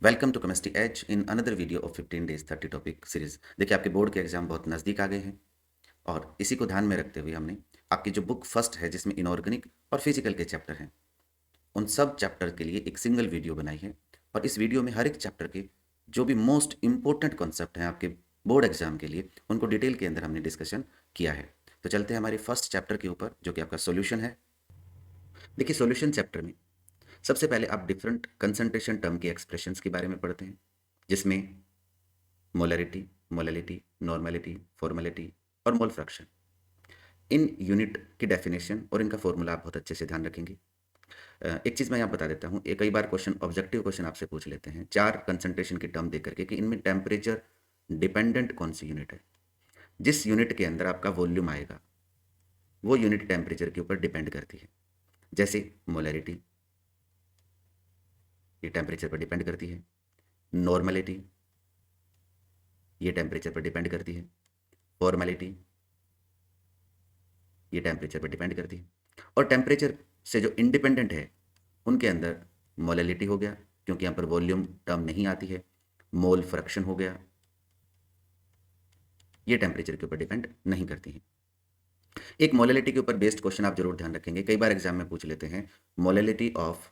Welcome to chemistry as in another video of 15 days 30 topic series. देखिए, आपके board के exam बहुत नज़दीक आ गए हैं और इसी को ध्यान में रखते हुए हमने आपकी जो बुक फर्स्ट है जिसमें इनऑर्गेनिक और फिजिकल के चैप्टर हैं, उन सब चैप्टर के लिए एक सिंगल वीडियो बनाई है। और इस वीडियो में हर एक चैप्टर के जो भी मोस्ट इंपॉर्टेंट कॉन्सेप्ट हैं आपके बोर्ड एग्जाम के लिए, उनको डिटेल के अंदर हमने डिस्कशन किया है। तो चलते हैं हमारे फर्स्ट चैप्टर के ऊपर, जो कि आपका सोल्यूशन है। देखिए, सोल्यूशन चैप्टर में सबसे पहले आप डिफरेंट कंसंट्रेशन टर्म के एक्सप्रेशंस के बारे में पढ़ते हैं, जिसमें मोलरिटी, मोलैलिटी, नॉर्मेलिटी, फॉर्मेलिटी और मोल फ्रैक्शन, इन यूनिट की डेफिनेशन और इनका फॉर्मूला आप बहुत अच्छे से ध्यान रखेंगे। एक चीज़ मैं यहाँ बता देता हूँ, कई बार क्वेश्चन ऑब्जेक्टिव क्वेश्चन आपसे पूछ लेते हैं 4 कंसंट्रेशन की टर्म दे करके कि इनमें टेम्परेचर डिपेंडेंट कौन सी यूनिट है। जिस यूनिट के अंदर आपका वॉल्यूम आएगा वो यूनिट टेम्परेचर के ऊपर डिपेंड करती है। जैसे मोलैरिटी, ये टेम्परेचर पर डिपेंड करती है। नॉर्मेलिटी, ये टेम्परेचर पर डिपेंड करती है। फॉर्मेलिटी, ये टेम्परेचर पर डिपेंड करती है। और टेम्परेचर से जो इंडिपेंडेंट है उनके अंदर मोलैलिटी हो गया, क्योंकि यहाँ पर वॉल्यूम टर्म नहीं आती है। मोल फ्रैक्शन हो गया, ये टेम्परेचर के ऊपर डिपेंड नहीं करती है। एक मोलैलिटी के ऊपर बेस्ड क्वेश्चन आप जरूर ध्यान रखेंगे, कई बार एग्जाम में पूछ लेते हैं मोलैलिटी ऑफ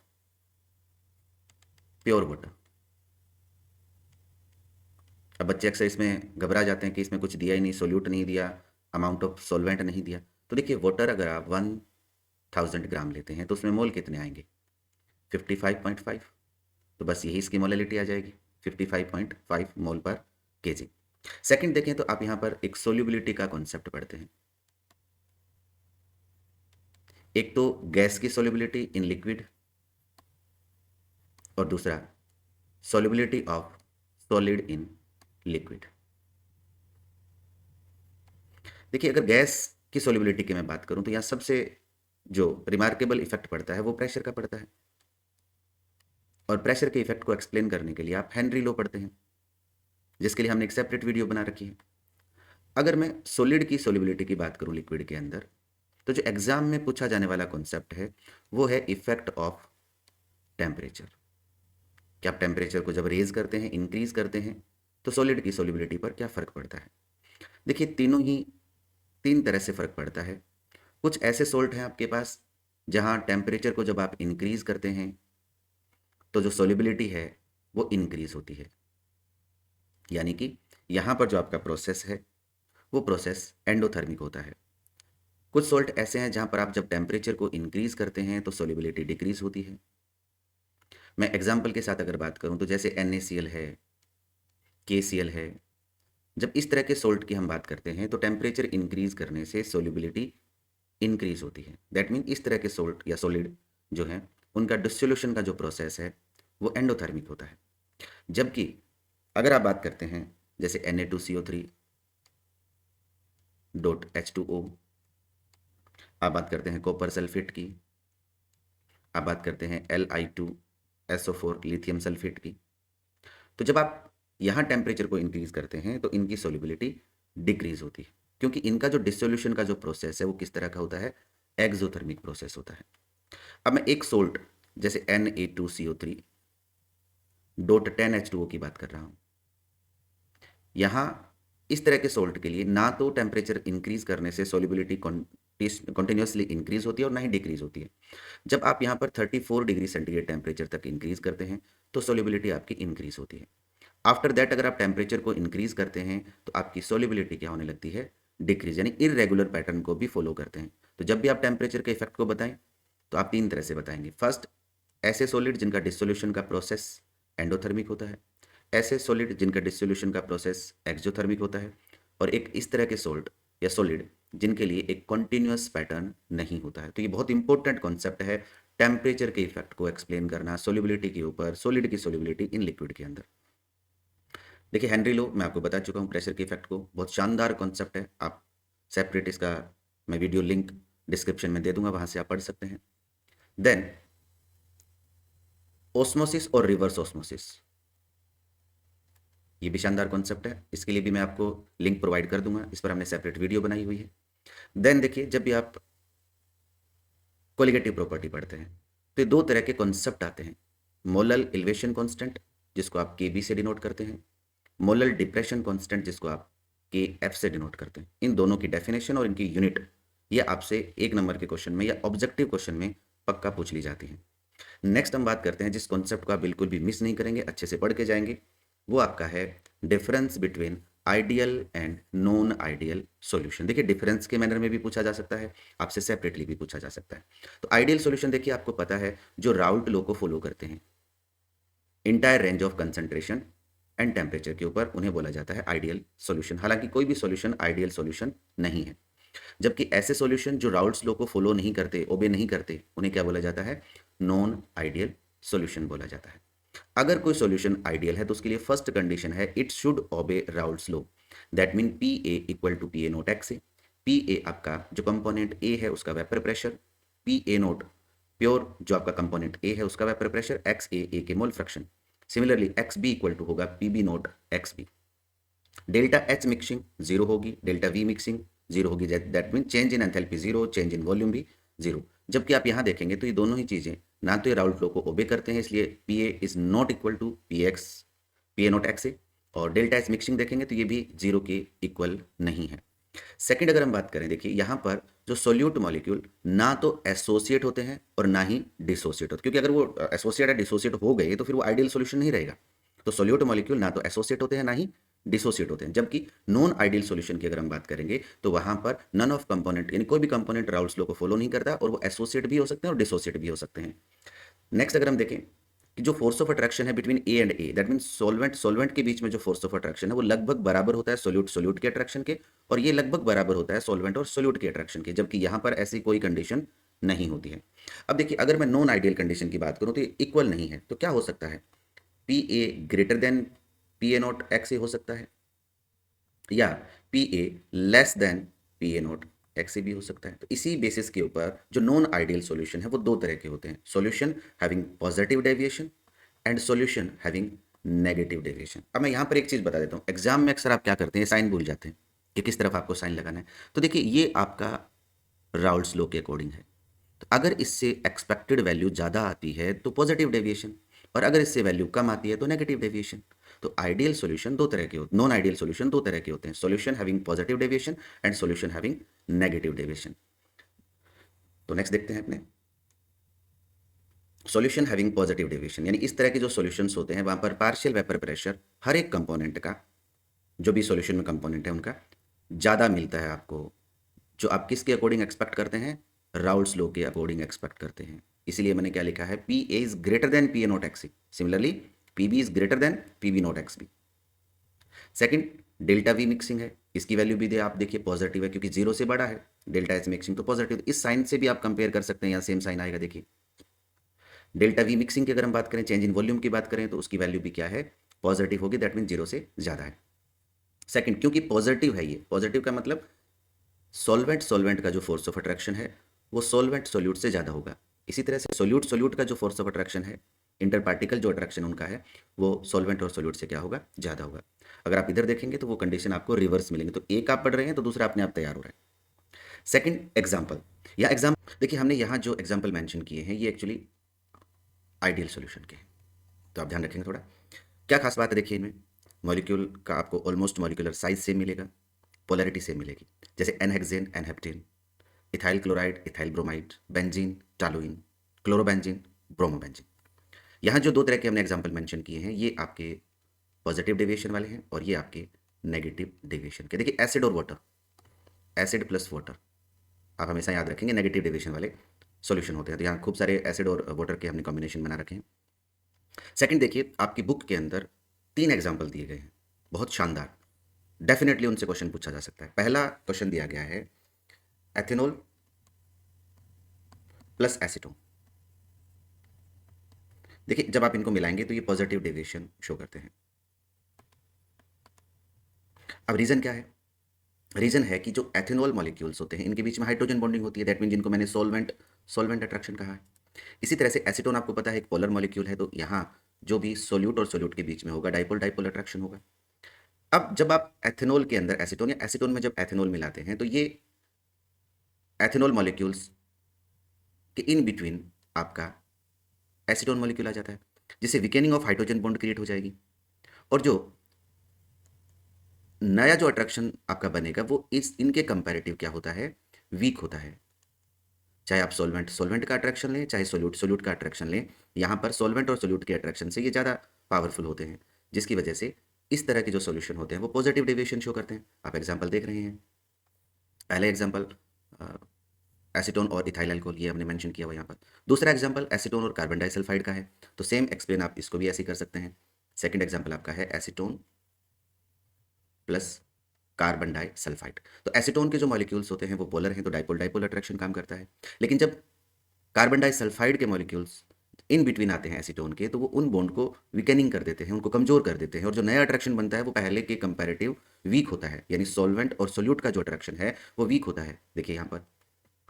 प्योर वाटर। अब बच्चे अक्सर इसमें घबरा जाते हैं कि इसमें कुछ दिया ही नहीं, सोल्यूट नहीं दिया, अमाउंट ऑफ सॉल्वेंट नहीं दिया। तो देखिए, वाटर अगर आप 1000 ग्राम लेते हैं तो उसमें मोल कितने आएंगे? 55.5। तो बस यही इसकी मोलैलिटी आ जाएगी, 55.5 मोल पर केजी। सेकंड देखें तो आप यहाँ पर एक सोल्यूबिलिटी का कॉन्सेप्ट पढ़ते हैं। एक तो गैस की सोल्यूबिलिटी इन लिक्विड और दूसरा solubility of solid in liquid. देखिए, अगर गैस की सोल्यूबिलिटी की मैं बात करूं तो यहाँ सबसे जो रिमार्केबल इफेक्ट पड़ता है वो प्रेशर का पड़ता है। और प्रेशर के इफेक्ट को एक्सप्लेन करने के लिए आप हेनरी लॉ पढ़ते हैं, जिसके लिए हमने एक सेपरेट वीडियो बना रखी है। अगर मैं सॉलिड की सोल्यूबिलिटी की बात करूं लिक्विड के अंदर, तो जो एग्जाम में पूछा जाने वाला कॉन्सेप्ट है वो है इफेक्ट ऑफ टेम्परेचर। कि आप टेम्परेचर को जब रेज करते हैं, इंक्रीज करते हैं, तो सॉलिड की सोल्यूबिलिटी पर क्या फर्क पड़ता है। देखिए, तीनों ही 3 तरह से फर्क पड़ता है। कुछ ऐसे सोल्ट हैं आपके पास जहां टेम्परेचर को जब आप इंक्रीज करते हैं तो जो सोल्यूबिलिटी है वो इंक्रीज होती है। यानी कि यहाँ पर जो आपका प्रोसेस है वो प्रोसेस एंडोथर्मिक होता है। कुछ सोल्ट ऐसे हैं जहाँ पर आप जब टेम्परेचर को इंक्रीज करते हैं तो सोल्यूबिलिटी डिक्रीज होती है। मैं एग्जाम्पल के साथ अगर बात करूँ तो जैसे NaCl है, KCl है। जब इस तरह के सोल्ट की हम बात करते हैं तो टेम्परेचर इंक्रीज करने से सोल्यूबिलिटी इंक्रीज होती है। दैट मीन इस तरह के सोल्ट या सॉलिड जो है उनका डिसोल्यूशन का जो प्रोसेस है वो एंडोथर्मिक होता है। जबकि अगर आप बात करते हैं जैसे Na2CO3 डॉट H2O, आप बात करते हैं कॉपर सल्फेट की, आप बात करते हैं Li2SO4 लिथियम सल्फेट की, तो जब आप यहाँ टेम्परेचर को इंक्रीज करते हैं तो इनकी सोल्यूबिलिटी डिक्रीज होती है, क्योंकि इनका जो डिसोल्यूशन का जो प्रोसेस है वो किस तरह का होता है? एक्सोथर्मिक प्रोसेस होता है। अब मैं एक सोल्ट जैसे Na2CO3 डॉट 10H2O की बात कर रहा हूँ। यहाँ इस तरह के सोल्ट के लिए ना तो टेम्परेचर इंक्रीज करने से सोल्यूबिलिटी कॉन्टिन्यूसली इंक्रीज होती है और ना ही डिक्रीज होती है। जब आप यहाँ पर 34 डिग्री सेंटीग्रेड टेम्परेचर तक इंक्रीज करते हैं तो सोल्यूबिलिटी आपकी इंक्रीज होती है। आफ्टर दैट अगर आप टेम्परेचर को इंक्रीज करते हैं तो आपकी सोल्यूबिलिटी क्या होने लगती है? डिक्रीज, यानी इरेगुलर पैटर्न को भी फॉलो करते हैं। तो जब भी आप टेम्परेचर के इफेक्ट को बताएं तो आप 3 तरह से बताएंगे। फर्स्ट, ऐसे सॉलिड जिनका डिसोल्यूशन का प्रोसेस एंडोथर्मिक होता है, ऐसे सॉलिड जिनका डिसोल्यूशन का प्रोसेस एक्सोथर्मिक होता है, और एक इस तरह के सोल्ट या सॉलिड जिनके लिए एक कॉन्टिन्यूस पैटर्न नहीं होता है। तो ये बहुत इंपॉर्टेंट कॉन्सेप्ट है, टेम्परेचर के इफेक्ट को एक्सप्लेन करना सोल्यूबिलिटी के ऊपर, सॉलिड की सोल्यूबिलिटी इन लिक्विड के अंदर। देखिए, हेनरी लो मैं आपको बता चुका हूँ प्रेशर के इफेक्ट को, बहुत शानदार कॉन्सेप्ट है। आप सेपरेट इसका मैं वीडियो लिंक डिस्क्रिप्शन में दे दूंगा, वहां से आप पढ़ सकते हैं। देन ओस्मोसिस और रिवर्स ओस्मोसिस, ये भी शानदार कॉन्सेप्ट है, इसके लिए भी मैं आपको लिंक प्रोवाइड कर दूंगा, इस पर हमने सेपरेट वीडियो बनाई हुई है। देन देखिए, जब भी आप कोलिगेटिव प्रॉपर्टी पढ़ते हैं तो ये 2 तरह के कॉन्सेप्ट आते हैं। मोलल एलिवेशन कांस्टेंट, जिसको आप KB से डिनोट करते हैं, मोलर डिप्रेशन कांस्टेंट जिसको आप KF से डिनोट करते हैं। इन दोनों की डेफिनेशन और इनकी यूनिट ये आपसे 1 नंबर के क्वेश्चन में या ऑब्जेक्टिव क्वेश्चन में पक्का पूछ ली जाती है। नेक्स्ट हम बात करते हैं जिस कॉन्सेप्ट को आप बिल्कुल भी मिस नहीं करेंगे, अच्छे से पढ़ के जाएंगे, वो आपका है difference between ideal and non ideal solution. देखिए डिफरेंस के मैनर में भी पूछा जा सकता है, आपसे सेपरेटली भी पूछा जा सकता है। तो आइडियल सॉल्यूशन देखिए आपको पता है जो राउल्ट लॉ को फॉलो करते हैं, entire range of concentration and temperature के ऊपर, उन्हें बोला जाता है आइडियल सॉल्यूशन। हालांकि कोई भी सॉल्यूशन आइडियल सॉल्यूशन नहीं है, जबकि ऐसे सॉल्यूशन जो राउल्ट्स लॉ को फॉलो नहीं करते, ओबे नहीं करते, उन्हें क्या बोला जाता है? नॉन आइडियल सॉल्यूशन बोला जाता है। अगर कोई सॉल्यूशन आइडियल है तो उसके लिए फर्स्ट कंडीशन है it should obey Raoult's law, that mean P A equal to P A not x A. P A आपका जो कंपोनेंट ए है उसका vapour pressure, P A not pure जो आपका कंपोनेंट ए है उसका वेपर प्रेशर, एक्स ए के mole fraction. Similarly X B equal to होगा P B naught X B. Delta H mixing zero होगी, डेल्टा वी मिक्सिंग जीरो होगी, that mean change in enthalpy zero, change in volume भी zero. जबकि आप यहाँ देखेंगे तो ये दोनों ही चीज़ें ना तो ये राउल्ट लॉ को ओबे करते हैं, इसलिए P A is not equal to P A not X A. और डेल्टा एच मिक्सिंग देखेंगे तो ये भी जीरो के इक्वल नहीं है। सेकंड अगर हम बात करें, देखिए यहाँ पर जो सोल्यूट मॉलिक्यूल ना तो एसोसिएट होते हैं और ना ही डिसोसिएट होते, क्योंकि अगर वो एसोसिएट या डिसोसिएट हो गए तो फिर वो आइडियल सॉल्यूशन नहीं रहेगा। तो सोल्यूट मॉलिक्यूल ना तो एसोसिएट होते हैं ना ही डिसोसिएट होते हैं। जबकि नॉन आइडियल सॉल्यूशन की अगर हम बात करेंगे तो वहां पर नन ऑफ कंपोनेंट, यानी कोई भी कंपोनेंट राउल्ट्स लॉ को फॉलो नहीं करता और वो एसोसिएट भी हो सकते हैं और डिसोसिएट भी हो सकते हैं। नेक्स्ट अगर हम देखें कि जो फोर्स ऑफ अट्रैक्शन है between A and A, that mean solvent के बीच में जो फोर्स ऑफ अट्रैक्शन है वो लगभग बराबर होता है सोल्यूट के अट्रैक्शन के, और ये लगभग बराबर होता है सॉल्वेंट और सोल्यूट के अट्रैक्शन के, जबकि यहाँ पर ऐसी कोई कंडीशन नहीं होती है। अब देखिए अगर मैं नॉन आइडियल कंडीशन की बात करूँ तो ये इक्वल नहीं है, तो क्या हो सकता है? P A greater than P A not X A हो सकता है, या P A less than P A not X A भी हो सकता है। तो इसी बेसिस के ऊपर जो नॉन आइडियल सॉल्यूशन है वो दो तरह के होते हैं, solution having positive deviation and solution having negative deviation. अब मैं यहाँ पर एक चीज़ बता देता हूँ, एग्जाम में अक्सर आप क्या करते हैं, साइन भूल जाते हैं कि किस तरफ आपको साइन लगाना है। तो देखिए ये आपका राउल्ट्स लॉ के अकॉर्डिंग है, तो अगर इससे एक्सपेक्टेड वैल्यू ज़्यादा आती है तो पॉजिटिव डेविएशन, और अगर इससे वैल्यू कम आती है तो नेगेटिव डेविएशन। तो आइडियल सॉल्यूशन दो तरह के होते हैं, नॉन आइडियल सॉल्यूशन दो तरह के होते हैं, solution having positive deviation and solution having negative deviation. तो नेक्स्ट देखते हैं अपने सॉल्यूशन हैविंग पॉजिटिव डेविएशन, यानी इस तरह के जो सॉल्यूशंस होते हैं वहां पर पार्शियल वेपर प्रेशर हर एक कंपोनेंट का, जो भी सॉल्यूशन में कंपोनेंट है उनका ज़्यादा मिलता है आपको, जो आप किसके अकॉर्डिंग एक्सपेक्ट करते हैं? राउल्ट्स लॉ के अकॉर्डिंग एक्सपेक्ट करते हैं। इसीलिए मैंने क्या लिखा है, P A is greater than P A not x C, similarly P B is greater than P B not x B. Second delta V mixing है, इसकी वैल्यू भी दे आप देखिए पॉजिटिव है क्योंकि जीरो से बड़ा है, डेल्टा एच मिक्सिंग तो पॉजिटिव। इस साइन से भी आप कंपेयर कर सकते हैं, यहाँ सेम साइन आएगा। देखिए डेल्टा वी मिक्सिंग की अगर हम बात करें, चेंज इन वॉल्यूम की बात करें तो उसकी वैल्यू भी क्या है? पॉजिटिव होगी, दैट मीन जीरो से ज़्यादा है। सेकेंड क्योंकि पॉजिटिव है, ये पॉजिटिव का मतलब सॉल्वेंट का जो फोर्स ऑफ अट्रैक्शन है वो सॉल्वेंट सोल्यूट से ज़्यादा होगा। इसी तरह से सोल्यूट का जो फोर्स ऑफ अट्रैक्शन है, इंटर पार्टिकल जो अट्रैक्शन उनका है, वो सॉल्वेंट और सोल्यूट से क्या होगा? ज़्यादा होगा। अगर आप इधर देखेंगे तो वो कंडीशन आपको रिवर्स मिलेंगे, तो एक आप पढ़ रहे हैं तो दूसरा अपने आप तैयार हो रहा है। सेकेंड एग्जाम्पल, या एग्जाम्पल देखिए हमने यहाँ जो एग्जाम्पल मैंशन किए हैं ये एक्चुअली आइडियल सोल्यूशन के हैं, तो आप ध्यान रखेंगे थोड़ा। क्या खास बात है देखिए इनमें, मॉलिक्यूल का आपको ऑलमोस्ट मॉलिक्यूलर साइज सेम मिलेगा, पोलैरिटी सेम मिलेगी, जैसे n hexane n heptane, ethyl chloride ethyl bromide, benzene toluene, chlorobenzene bromobenzene. यहाँ जो दो तरह के हमने एग्जाम्पल मेंशन किए हैं ये आपके पॉजिटिव डेविएशन वाले हैं और ये आपके नेगेटिव डेविएशन के। देखिए एसिड और वाटर, एसिड प्लस वाटर आप हमेशा याद रखेंगे नेगेटिव डेविएशन वाले सॉल्यूशन होते हैं। तो यहाँ खूब सारे एसिड और वाटर के हमने कॉम्बिनेशन बना रखे हैं। सेकंड देखिए आपकी बुक के अंदर 3 एग्जाम्पल दिए गए हैं, बहुत शानदार, डेफिनेटली उनसे क्वेश्चन पूछा जा सकता है। पहला क्वेश्चन दिया गया है एथेनॉल प्लस एसीटोन। देखिए जब आप इनको मिलाएंगे तो ये पॉजिटिव डेविएशन शो करते हैं। अब रीजन क्या है? रीजन है कि जो एथेनॉल मॉलिक्यूल्स होते हैं इनके बीच में हाइड्रोजन बॉन्डिंग होती है, दैट मीन जिनको मैंने सॉल्वेंट अट्रैक्शन कहा है। इसी तरह से एसीटोन आपको पता है एक पोलर मॉलिक्यूल है, तो यहाँ जो भी सोल्यूट और सोल्यूट के बीच में होगा डाइपोल डाइपोल अट्रैक्शन होगा। अब जब आप एथेनॉल के अंदर एसीटोन या एसीटोन में जब एथेनॉल मिलाते हैं तो ये एथेनॉल मॉलिक्यूल्स के इन बिटवीन आपका एसीटोन मॉलिक्यूल आ जाता है। जिससे वीकेनिंग ऑफ हाइड्रोजन बॉन्ड क्रिएट हो जाएगी, और जो नया जो अट्रैक्शन आपका बनेगा वो इनके कंपैरेटिव क्या होता है, वीक होता है। चाहे आप सॉल्वेंट का अट्रैक्शन लें, चाहे सोल्यूट का अट्रैक्शन लें, यहाँ पर सॉल्वेंट और सोल्यूट के अट्रैक्शन से ये ज़्यादा पावरफुल होते हैं, जिसकी वजह से इस तरह के जो सॉल्यूशन होते हैं वो पॉजिटिव डेविएशन शो करते हैं। आप एग्जांपल देख रहे हैं, पहले एग्जांपल एसीटोन और इथाइल अल्कोहल, ये हमने मेंशन किया हुआ यहाँ पर। दूसरा एग्जांपल एसीटोन और कार्बन डाइसल्फाइड का है, तो सेम एक्सप्लेन आप इसको भी ऐसे ही कर सकते हैं। सेकंड एग्जांपल आपका है एसीटोन प्लस कार्बन डाइसल्फाइड। तो एसीटोन के जो मॉलिक्यूल्स होते हैं वो पोलर हैं, तो डाइपोल डाइपोल अट्रैक्शन काम करता है। लेकिन जब कार्बन डाइसल्फाइड के मॉलिक्यूल्स इन बिटवीन आते हैं एसीटोन के, तो वो उन बॉन्ड को वीकेनिंग कर देते हैं, उनको कमजोर कर देते हैं, और जो नया अट्रैक्शन बनता है वो पहले के कंपैरेटिव वीक होता है। यानी सॉल्वेंट और सोल्यूट का जो अट्रैक्शन है वो वीक होता है। देखिए यहाँ पर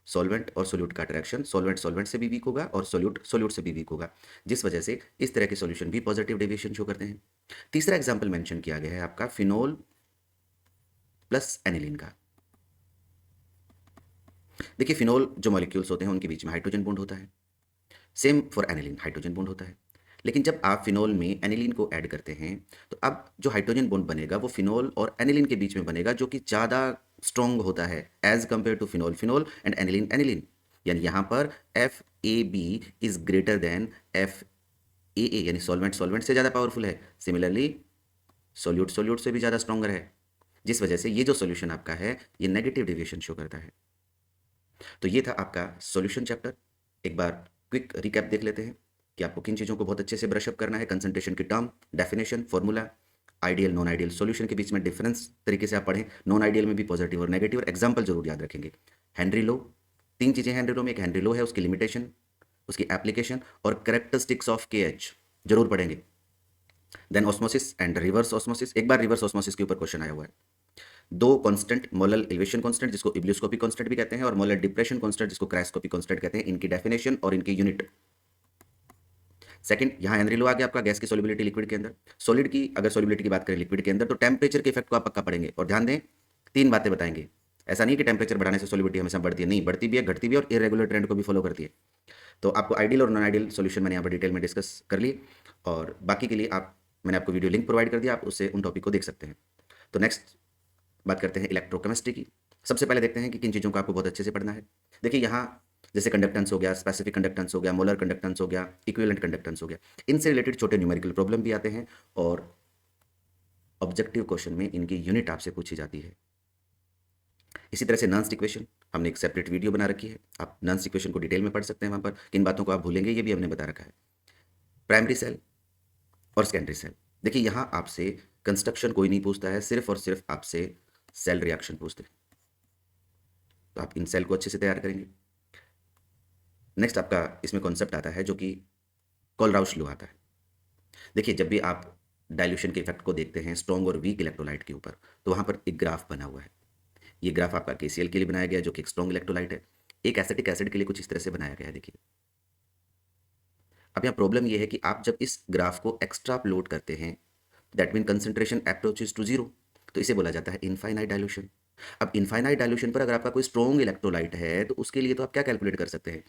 सॉल्वेंट और सोल्यूट का अट्रैक्शन सॉल्वेंट से भी वीक होगा और सोल्यूट से भी वीक होगा, जिस वजह से इस तरह के सॉल्यूशन भी पॉजिटिव डेविएशन शो करते हैं। तीसरा एग्जाम्पल मेंशन किया गया है आपका फिनोल प्लस एनिलीन का। देखिए फिनोल जो मॉलिक्यूल्स होते हैं उनके बीच में हाइड्रोजन बॉन्ड होता है, same for aniline hydrogen bond होता है। लेकिन जब आप फिनोल में एनिलीन को ऐड करते हैं तो अब जो हाइड्रोजन बॉन्ड बनेगा वो फिनोल और एनिलीन के बीच में बनेगा, जो कि ज़्यादा स्ट्रॉन्ग होता है as compare to phenol and aniline. यानी यहाँ पर FAB is greater than FAA, यानी सॉल्वेंट से ज़्यादा पावरफुल है। सिमिलरली सोल्यूट से भी ज़्यादा स्ट्रॉन्गर है, जिस वजह से ये जो सोल्यूशन आपका है ये नेगेटिव डेविएशन शो करता है। तो ये था आपका सॉल्यूशन चैप्टर। एक बार क्विक रिकैप देख लेते हैं कि आपको किन चीज़ों को बहुत अच्छे से ब्रशअप करना है। कंसंट्रेशन की term, definition, formula, ideal non ideal solution के बीच में डिफरेंस तरीके से आप पढ़ें। नॉन आइडियल में भी पॉजिटिव और नेगेटिव, और एग्जाम्पल जरूर याद रखेंगे। हेनरी लो, तीन चीज़ें हेनरी लो में, एक हेनरी लो है, उसकी लिमिटेशन, उसकी एप्लीकेशन, और कैरेक्टरिस्टिक्स ऑफ KH जरूर पढ़ेंगे। Then osmosis and reverse osmosis, एक बार रिवर्स ऑस्मोसिस के ऊपर क्वेश्चन आया हुआ है। दो कांस्टेंट, मोलर एलिवेशन कांस्टेंट जिसको इब्लियोस्कोपी कांस्टेंट भी कहते हैं, और मोलर डिप्रेशन कांस्टेंट जिसको क्रायोस्कोपी कांस्टेंट कहते हैं, इनकी डेफिनेशन और इनकी यूनिट। सेकंड, यहाँ एनरी लो आ गया आपका गैस की सोलिबिलिटी लिक्विड के अंदर। सॉलिड की अगर सोलिबिलिटी की बात करें लिक्विड के अंदर, तो टेम्परेचर के इफेक्ट को आप पक्का पढ़ेंगे, और ध्यान दें तीन बातें बताएंगे। ऐसा नहीं कि टेम्परेचर बढ़ाने से सोलिबिलिटी हमेशा बढ़ती है, नहीं, बढ़ती भी है, घटती भी है, और इरेगुलर ट्रेंड को भी फॉलो करती है। तो आपको आइडियल और नॉन आइडियल सोल्यूशन मैंने यहाँ पर डिटेल में डिस्कस कर लिए, और बाकी के लिए मैंने आपको वीडियो लिंक प्रोवाइड कर दिया, आप उससे उन टॉपिक को देख सकते हैं। तो नेक्स्ट बात करते हैं इलेक्ट्रोकेमिस्ट्री की। सबसे पहले देखते हैं कि किन चीज़ों को आपको बहुत अच्छे से पढ़ना है। देखिए यहाँ जैसे कंडक्टेंस हो गया, स्पेसिफिक कंडक्टेंस हो गया, मोलर कंडक्टेंस हो गया, इक्विवेलेंट कंडक्टेंस हो गया, इनसे रिलेटेड छोटे न्यूमेरिकल प्रॉब्लम भी आते हैं, और ऑब्जेक्टिव क्वेश्चन में इनकी यूनिट आपसे पूछी जाती है। इसी तरह से नॉन्स इक्वेशन, हमने एक सेपरेट वीडियो बना रखी है, आप नॉन्स इक्वेशन को डिटेल में पढ़ सकते हैं। वहाँ पर किन बातों को आप भूलेंगे ये भी हमने बता रखा है। प्राइमरी सेल और सेकेंडरी सेल, देखिए यहाँ आपसे कंस्ट्रक्शन कोई नहीं पूछता है, सिर्फ और सिर्फ आपसे सेल रिएक्शन पूछते हैं, तो आप इन सेल को अच्छे से तैयार करेंगे। नेक्स्ट आपका इसमें कॉन्सेप्ट आता है जो कि कोलराउश लॉ आता है। देखिए जब भी आप डाइल्यूशन के इफेक्ट को देखते हैं स्ट्रॉन्ग और वीक इलेक्ट्रोलाइट के ऊपर, तो वहाँ पर एक ग्राफ बना हुआ है। ये ग्राफ आपका KCl के लिए बनाया गया है, जो कि एक स्ट्रॉन्ग इलेक्ट्रोलाइट है। एक एसिटिक एसिड के लिए कुछ इस तरह से बनाया गया है। देखिए अब यहाँ प्रॉब्लम ये है कि आप जब इस ग्राफ को एक्स्ट्रापोलेट करते हैं, that mean concentration approaches to zero, तो इसे बोला जाता है इनफाइनाइट डाइल्यूशन। अब इनफाइनाइट डाइल्यूशन पर अगर आपका कोई स्ट्रॉन्ग इलेक्ट्रोलाइट है, तो उसके लिए तो आप क्या कैलकुलेट कर सकते हैं,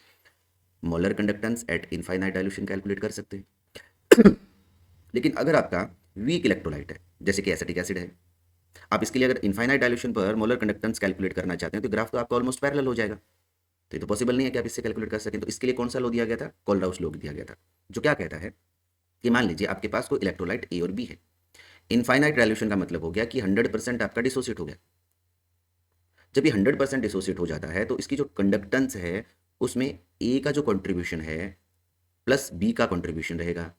molar conductance eight infinite dilution calculate कर सकते हैं। लेकिन अगर आपका वीक इलेक्ट्रोलाइट है जैसे कि एसिटिक एसिड है, आप इसके लिए अगर इनफाइनाइट डाइल्यूशन पर मोलर कंडक्टेंस कैलकुलेट करना चाहते हैं, तो ग्राफ तो आपका ऑलमोस्ट पैरेलल हो जाएगा। तो ये तो पॉसिबल नहीं है कि आप इससे कैलकुलेट कर सकें। तो इसके लिए कौन सा लॉ दिया गया था, कोलराउश लॉ दिया गया था, जो क्या कहता है कि मान लीजिए आपके पास कोई इलेक्ट्रोलाइट A और B है। इनफाइनाइट डाइल्यूशन का मतलब हो गया कि 100% आपका डिसोसिएट हो गया। जब ये 100% डिसोसिएट हो जाता है, तो इसकी जो कंडक्टेंस है उसमें A का जो कंट्रीब्यूशन है प्लस B का कंट्रीब्यूशन रहेगा,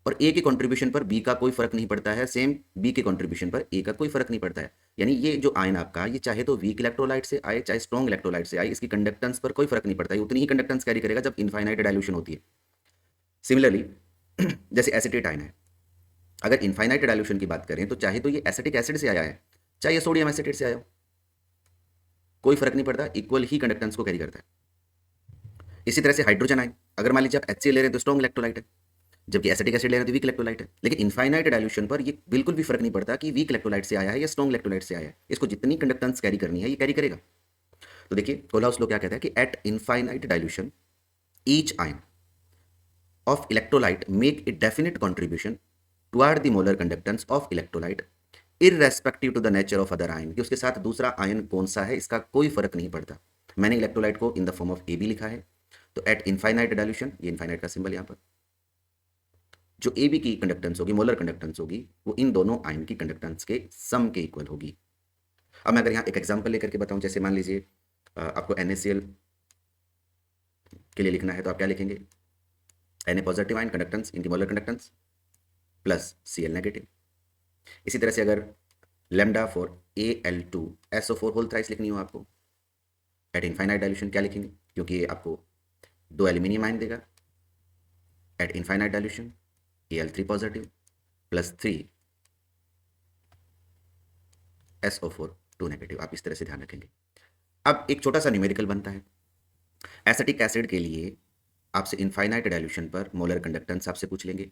और A के कंट्रीब्यूशन पर B का कोई फर्क नहीं पड़ता है, सेम B के कंट्रीब्यूशन पर A का कोई फर्क नहीं पड़ता है। यानी ये जो आयन आपका, ये चाहे तो वीक इलेक्ट्रोलाइट से आए चाहे स्ट्रॉन्ग इलेक्ट्रोलाइट से आए, इसकी कंडक्टेंस पर कोई फर्क नहीं पड़ता है, उतनी ही कंडक्टेंस कैरी करेगा जब इनफाइनाइट डाइल्यूशन होती है। सिमिलरली जैसे एसिटेट आयन है, अगर इनफाइनाइट डाइल्यूशन की बात करें तो चाहे तो ये एसिटिक एसिड से आया है चाहे ये सोडियम एसिटेट से आया हो, कोई फर्क नहीं पड़ता, इक्वल ही कंडक्टेंस को कैरी करता है। इसी तरह से हाइड्रोजन आयन, अगर मान लीजिए आप HCl ले रहे हैं तो स्ट्रॉन्ग इलेक्ट्रोलाइट है, जबकि एसिटिक एसिड ले रहे हैं तो वीक इलेक्ट्रोलाइट है। लेकिन इनफाइनाइट डाइल्यूशन पर ये बिल्कुल भी फर्क नहीं पड़ता कि वीक इलेक्ट्रोलाइट से आया है या स्ट्रॉन्ग इलेक्ट्रोलाइट से आया है, इसको जितनी कंडक्टेंस कैरी करनी है ये कैरी करेगा। तो देखिए कोलराउश लॉ क्या कहता है कि eight infinite dilution each ion of electrolyte make a definite contribution toward the molar conductance of electrolyte irrespective to the nature of other ion, कि उसके साथ दूसरा आयन कौन सा है इसका कोई फर्क नहीं पड़ता। मैंने इलेक्ट्रोलाइट को in the form of AB लिखा है, तो एट इनफाइनाइट डाइल्यूशन, ये इनफाइनाइट का सिंबल यहाँ पर, जो AB की कंडक्टेंस होगी, मोलर कंडक्टेंस होगी, वो इन दोनों आयन की कंडक्टेंस के सम के इक्वल होगी। अब मैं अगर यहाँ एक एग्जांपल लेकर के बताऊं, जैसे मान लीजिए आपको NaCl के लिए लिखना है, तो आप क्या लिखेंगे, Na पॉजिटिव आयन कंडक्टेंस इनकी molar conductance plus Cl negative. इसी तरह से अगर lambda for Al2SO4 whole thrice लिखनी हो आपको एट इनफाइनाइट डाइल्यूशन, क्या लिखेंगे, क्योंकि ये आपको 2 एल्यूमिनियम आयन देगा eight infinite dilution, Al3 positive plus 3SO4 2 negative. आप इस तरह से ध्यान रखेंगे। अब एक छोटा सा न्यूमेरिकल बनता है। एसिटिक एसिड के लिए आपसे इनफाइनाइट डाइल्यूशन पर मोलर कंडक्टेंस आपसे पूछ लेंगे,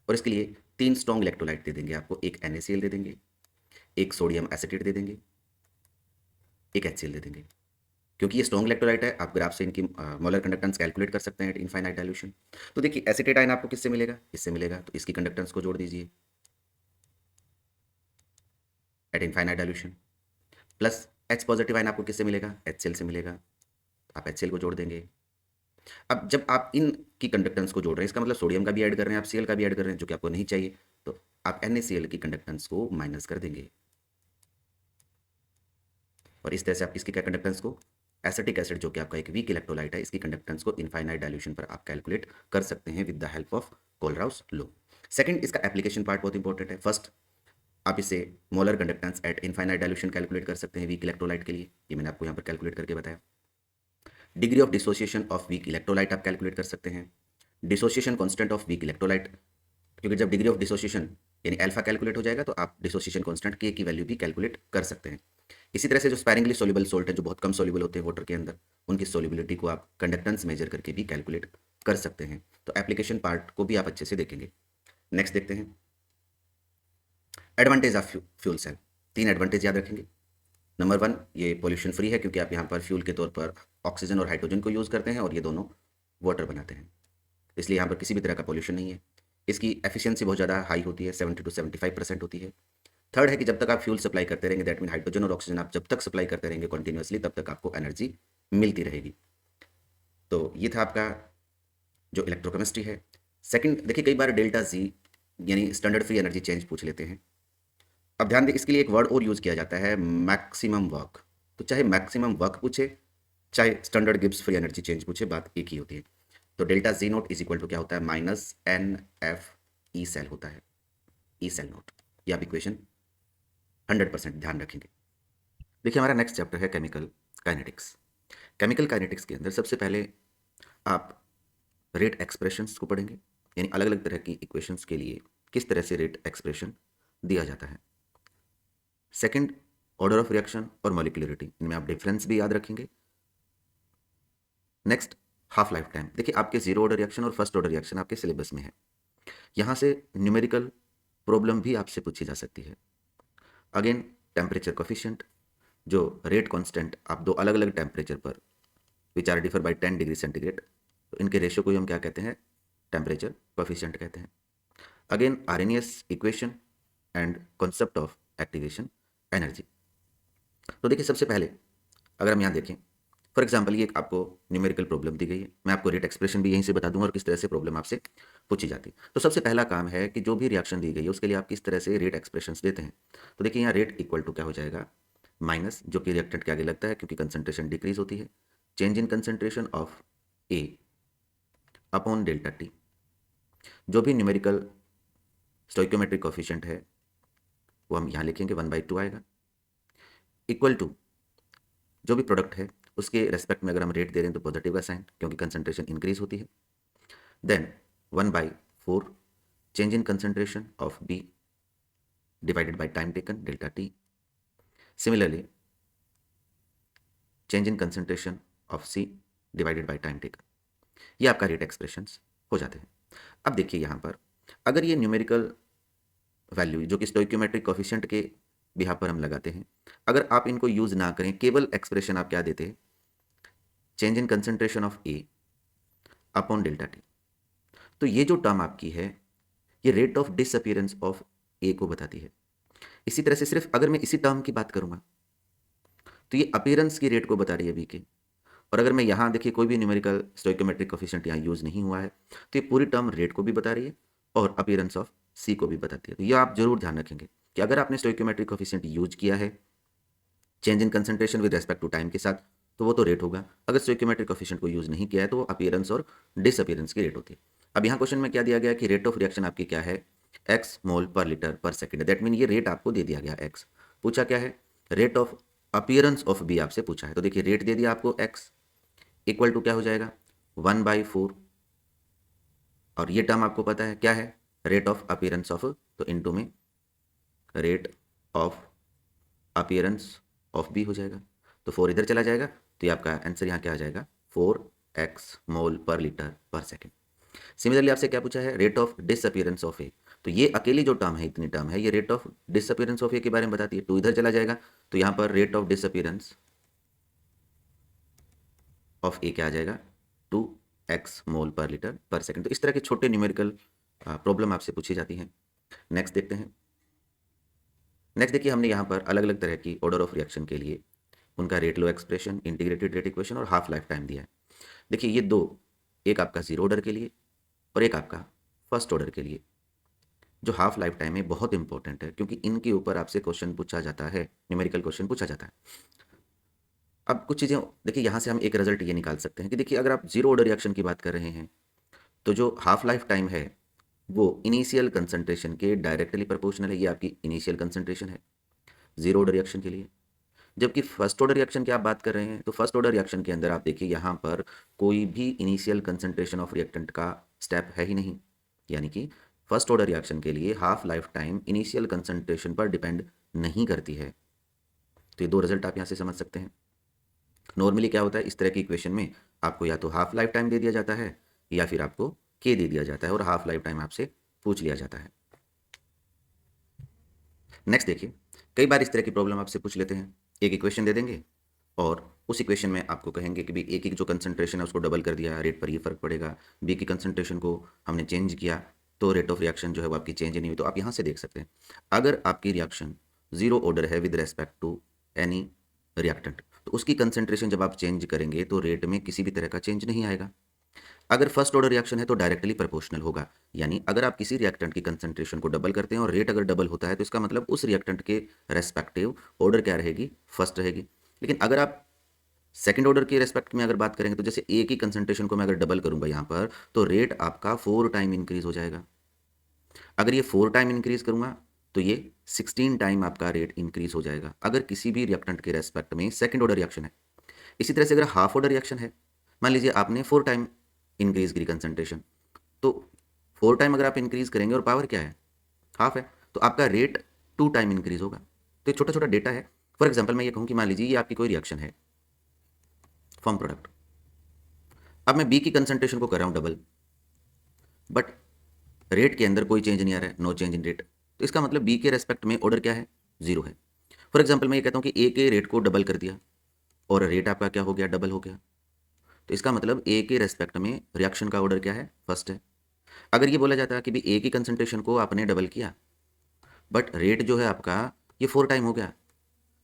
और इसके लिए 3 स्ट्रॉन्ग इलेक्ट्रोलाइट दे देंगे आपको, एक NaCl दे देंगे, एक सोडियम एसिटेट दे देंगे, एक HCl दे देंगे। क्योंकि ये स्ट्रॉन्ग इलेक्ट्रोलाइट है, आप ग्राफ से इनकी मोलर कंडक्टेंस कैलकुलेट कर सकते हैं एट इनफाइनाइट डाइल्यूशन। तो देखिए एसिटेट आयन आपको किससे मिलेगा, इससे मिलेगा, तो इसकी कंडक्टेंस को जोड़ दीजिए eight infinite dilution, plus H positive ion आपको किससे मिलेगा, HCl से मिलेगा, आप HCl को जोड़ देंगे। अब जब आप इन की कंडक्टेंस को जोड़ रहे हैं, इसका मतलब सोडियम का भी ऐड कर रहे हैं, आप Cl का भी ऐड कर रहे हैं, जो कि आपको नहीं चाहिए, तो आप NaCl की कंडक्टेंस को माइनस कर देंगे, और इस तरह से आप इसकी क्या कंडक्टेंस को, एसिटिक एसिड जो कि आपका एक वीक इलेक्ट्रोलाइट है, इसकी कंडक्टेंस को इनफाइनाइट डाइल्यूशन पर आप कैलकुलेट कर सकते हैं with the help of Kohlrausch law. Second, इसका एप्लीकेशन पार्ट बहुत इंपॉर्टेंट है। फर्स्ट, आप इसे molar conductance eight infinite dilution calculate कर सकते हैं वीक इलेक्ट्रोलाइट के लिए, ये मैंने आपको यहाँ पर कैलकुलेट करके बताया। Degree of dissociation of weak electrolyte आप कैलकुलेट कर सकते हैं। Dissociation constant of weak electrolyte, क्योंकि जब डिग्री ऑफ डिसोसिएशन यानी अल्फा कैलकुलेट हो जाएगा, तो आप डिसोसिएशन कॉन्स्टेंट के की वैल्यू भी कैलकुलेट कर सकते हैं। इसी तरह से जो स्पैरिंगली सोल्यूबल सोल्ट है, जो बहुत कम सोल्यूबल होते हैं वाटर के अंदर, उनकी सोल्यूबिलिटी को आप कंडक्टेंस मेजर करके भी कैलकुलेट कर सकते हैं। तो एप्लीकेशन पार्ट को भी आप अच्छे से देखेंगे। नेक्स्ट देखते हैं advantage of fuel cell. 3 advantage याद रखेंगे। नंबर 1, ये पोल्यूशन फ्री है, क्योंकि आप यहाँ पर फ्यूल के तौर पर ऑक्सीजन और हाइड्रोजन को यूज़ करते हैं, और ये दोनों वाटर बनाते हैं, इसलिए यहाँ पर किसी भी तरह का पोल्यूशन नहीं है। इसकी एफिशिएंसी बहुत ज़्यादा हाई होती है, 70 to 75% होती है। थर्ड है कि जब तक आप फ्यूल सप्लाई करते रहेंगे, दैट मीन हाइड्रोजन और ऑक्सीजन आप जब तक सप्लाई करते रहेंगे कंटिन्यूअसली, तब तक आपको एनर्जी मिलती रहेगी। तो ये था आपका जो इलेक्ट्रोकेमिस्ट्री है। सेकंड देखिए, कई बार डेल्टा जी यानी स्टैंडर्ड फ्री एनर्जी चेंज पूछ लेते हैं। अब ध्यान दें, इसके लिए एक वर्ड और यूज़ किया जाता है, मैक्सिमम वर्क। तो चाहे मैक्सिमम वर्क पूछे, चाहे standard Gibbs free energy change पूछे, बात एक ही होती है। तो delta G not is equal to क्या होता है, माइनस NF ई सेल होता है, ई सेल नोट। ये आप इक्वेशन 100% ध्यान रखेंगे। देखिए हमारा नेक्स्ट चैप्टर है केमिकल काइनेटिक्स। केमिकल काइनेटिक्स के अंदर सबसे पहले आप रेट एक्सप्रेशंस को पढ़ेंगे, यानी अलग अलग तरह की इक्वेशंस के लिए किस तरह से रेट एक्सप्रेशन दिया जाता है। सेकंड, ऑर्डर ऑफ रिएक्शन और मॉलिक्यूलरिटी, इनमें आप डिफरेंस भी याद रखेंगे। Next, half life time. देखिए आपके जीरो ऑर्डर रिएक्शन और फर्स्ट ऑर्डर रिएक्शन आपके सिलेबस में है, यहाँ से न्यूमेरिकल प्रॉब्लम भी आपसे पूछी जा सकती है। अगेन, टेम्परेचर कोफिशिएंट, जो रेट कांस्टेंट आप दो अलग अलग टेम्परेचर पर which are differ by 10 degree centigrade, तो इनके रेशियो को हम क्या कहते हैं, टेम्परेचर कोफिशिएंट कहते हैं। Again, Arrhenius equation and concept of activation energy. तो देखिए सबसे पहले अगर हम यहाँ देखें, फॉर एग्जाम्पल ये एक आपको न्यूमेरिकल प्रॉब्लम दी गई है, मैं आपको रेट एक्सप्रेशन भी यहीं से बता दूंगा और किस तरह से प्रॉब्लम आपसे पूछी जाती है। तो सबसे पहला काम है कि जो भी रिएक्शन दी गई है उसके लिए आप किस तरह से रेट एक्सप्रेशंस देते हैं। तो देखिए यहाँ रेट इक्वल टू क्या हो जाएगा, माइनस जो कि रिएक्टेंट के आगे लगता है क्योंकि कंसंट्रेशन डिक्रीज होती है, change in concentration of A upon delta T. जो भी न्यूमेरिकल स्टोइकोमेट्रिक कोफिशिएंट है वो हम यहाँ लिखेंगे 1/2 आएगा, इक्वल टू जो भी प्रोडक्ट है उसके रेस्पेक्ट में अगर हम रेट दे रहे हैं तो पॉजिटिव का साइन, क्योंकि कंसंट्रेशन इंक्रीज होती है। Then 1/4 change in concentration of B divided by time taken delta T. Similarly change in concentration of C divided by time taken. ये आपका रेट एक्सप्रेशंस हो जाते हैं। अब देखिए यहाँ पर अगर ये न्यूमेरिकल वैल्यू जो कि स्टोइकोमेट्रिक कोफिशिएंट के बिहाफ पर हम लगाते हैं, अगर आप इनको यूज ना करें, केवल एक्सप्रेशन आप क्या देते हैं, change in concentration of A upon delta T. तो ये जो टर्म आपकी है ये रेट ऑफ डिसअपियरेंस ऑफ ए को बताती है। इसी तरह से सिर्फ अगर मैं इसी टर्म की बात करूंगा तो ये अपीयरेंस की रेट को बता रही है बी के। और अगर मैं यहाँ देखिए कोई भी न्यूमेरिकल स्टोइकोमेट्रिक कोफिशिएंट यहाँ यूज़ नहीं हुआ है तो ये पूरी टर्म रेट को भी बता रही है और अपीयरेंस ऑफ सी को भी बताती है। तो ये आप जरूर ध्यान रखेंगे कि अगर आपने स्टोइकोमेट्रिक कोफिशिएंट यूज किया है change in concentration with respect to time के साथ तो वो तो रेट होगा। अगर स्टोइकोमेट्रिक कोफिशिएंट को यूज नहीं किया है तो वो अपीयरेंस और डिसअपीयरेंस की रेट होती है। अब यहाँ क्वेश्चन में क्या दिया गया कि रेट ऑफ रिएक्शन आपकी क्या है एक्स मोल पर लीटर पर सेकेंड। दैट मीन ये रेट आपको दे दिया गया एक्स। पूछा क्या है rate of appearance of B आपसे पूछा है। तो देखिए रेट दे दिया आपको एक्स इक्वल टू क्या हो जाएगा 1/4 और ये टर्म आपको पता है क्या है रेट ऑफ अपीयरेंस ऑफ तो इनटू में rate of appearance of B हो जाएगा। तो 4 इधर चला जाएगा तो ये आपका आंसर यहाँ क्या आ जाएगा 4x मोल पर लीटर पर सेकेंड। सिमिलरली आपसे क्या पूछा है रेट ऑफ डिसअपियरेंस ऑफ ए। तो ये अकेली जो टर्म है इतनी टर्म है ये रेट ऑफ डिसअपियरेंस ऑफ ए के बारे में बताती है। 2 इधर चला जाएगा तो यहाँ पर रेट ऑफ डिसअपियरेंस ऑफ ए क्या आ जाएगा 2x मोल पर लीटर पर सेकेंड। तो इस तरह के छोटे न्यूमेरिकल प्रॉब्लम आपसे पूछी जाती हैं। नेक्स्ट देखते हैं। नेक्स्ट देखिए हमने यहाँ पर अलग अलग तरह की ऑर्डर ऑफ रिएक्शन के लिए उनका रेट लो एक्सप्रेशन इंटीग्रेटेड रेट इक्वेशन और हाफ लाइफ टाइम दिया है। देखिए ये दो एक आपका जीरो ऑर्डर के लिए और एक आपका फर्स्ट ऑर्डर के लिए जो हाफ लाइफ टाइम है बहुत इंपॉर्टेंट है क्योंकि इनके ऊपर आपसे क्वेश्चन पूछा जाता है न्यूमेरिकल क्वेश्चन पूछा जाता है। अब कुछ चीज़ें देखिए यहाँ से हम एक रिजल्ट ये निकाल सकते हैं कि देखिए अगर आप जीरो ऑर्डर रिएक्शन की बात कर रहे हैं तो जो हाफ लाइफ टाइम है वो इनिशियल कंसंट्रेशन के डायरेक्टली प्रोपोर्शनल है। ये आपकी इनिशियल कंसंट्रेशन है जीरो ऑर्डर रिएक्शन के लिए। जबकि फर्स्ट ऑर्डर रिएक्शन की आप बात कर रहे हैं तो फर्स्ट ऑर्डर रिएक्शन के अंदर आप देखिए यहाँ पर कोई भी इनिशियल कंसंट्रेशन ऑफ रिएक्टेंट का स्टेप है ही नहीं। यानी कि फर्स्ट ऑर्डर रिएक्शन के लिए half life time initial concentration पर डिपेंड नहीं करती है। तो ये दो रिजल्ट आप यहाँ से समझ सकते हैं। नॉर्मली क्या होता है इस तरह की इक्वेशन में आपको या तो हाफ लाइफ टाइम दे दिया जाता है या फिर आपको के दे दिया जाता है और हाफ लाइफ टाइम आपसे पूछ लिया जाता है। नेक्स्ट देखिए कई बार इस तरह की प्रॉब्लम आपसे पूछ लेते हैं एक इक्वेशन दे देंगे और उस इक्वेशन में आपको कहेंगे कि भाई ए की जो कंसंट्रेशन है उसको डबल कर दिया रेट पर ये फर्क पड़ेगा। बी की कंसंट्रेशन को हमने चेंज किया तो रेट ऑफ रिएक्शन जो है वो आपकी चेंज नहीं हुई। तो आप यहाँ से देख सकते हैं अगर आपकी रिएक्शन जीरो ऑर्डर है with respect to any reactant तो उसकी कंसंट्रेशन जब आप चेंज करेंगे तो रेट में किसी भी तरह का चेंज नहीं आएगा। अगर फर्स्ट ऑर्डर रिएक्शन है तो डायरेक्टली प्रोपोर्शनल होगा। यानी अगर आप किसी रिएक्टेंट की कंसंट्रेशन को डबल करते हैं और रेट अगर डबल होता है तो इसका मतलब उस रिएक्टेंट के रेस्पेक्टिव ऑर्डर क्या रहेगी फर्स्ट रहेगी। लेकिन अगर आप सेकंड ऑर्डर के रेस्पेक्ट में अगर बात करेंगे तो जैसे ए की कंसंट्रेशन को मैं अगर डबल करूंगा यहाँ पर तो रेट आपका 4 टाइम इंक्रीज हो जाएगा। अगर ये 4 टाइम इंक्रीज करूंगा तो ये 16 टाइम आपका रेट इंक्रीज हो जाएगा अगर किसी भी रिएक्टेंट के रेस्पेक्ट में सेकंड ऑर्डर रिएक्शन है। इसी तरह से अगर हाफ ऑर्डर रिएक्शन है मान लीजिए आपने 4 टाइम इंक्रीज करी कंसंट्रेशन तो 4 टाइम अगर आप इंक्रीज करेंगे और पावर क्या है हाफ है तो आपका रेट 2 टाइम इंक्रीज होगा। तो ये छोटा छोटा डेटा है। फॉर एग्जाम्पल मैं ये कहूँ कि मान लीजिए ये आपकी कोई रिएक्शन है फॉर्म प्रोडक्ट। अब मैं बी की कंसंट्रेशन को कर रहा हूँ डबल बट रेट के अंदर कोई चेंज नहीं आ रहा है नो चेंज इन रेट। तो इसका मतलब बी के रेस्पेक्ट में ऑर्डर क्या है जीरो है। फॉर एग्जाम्पल मैं ये कहता हूँ कि ए के रेट को डबल कर दिया और रेट आपका क्या हो गया डबल हो गया। तो इसका मतलब ए के रेस्पेक्ट में रिएक्शन का ऑर्डर क्या है फर्स्ट है। अगर ये बोला जाता है कि भी ए की कंसंट्रेशन को आपने डबल किया बट रेट जो है आपका ये 4 टाइम हो गया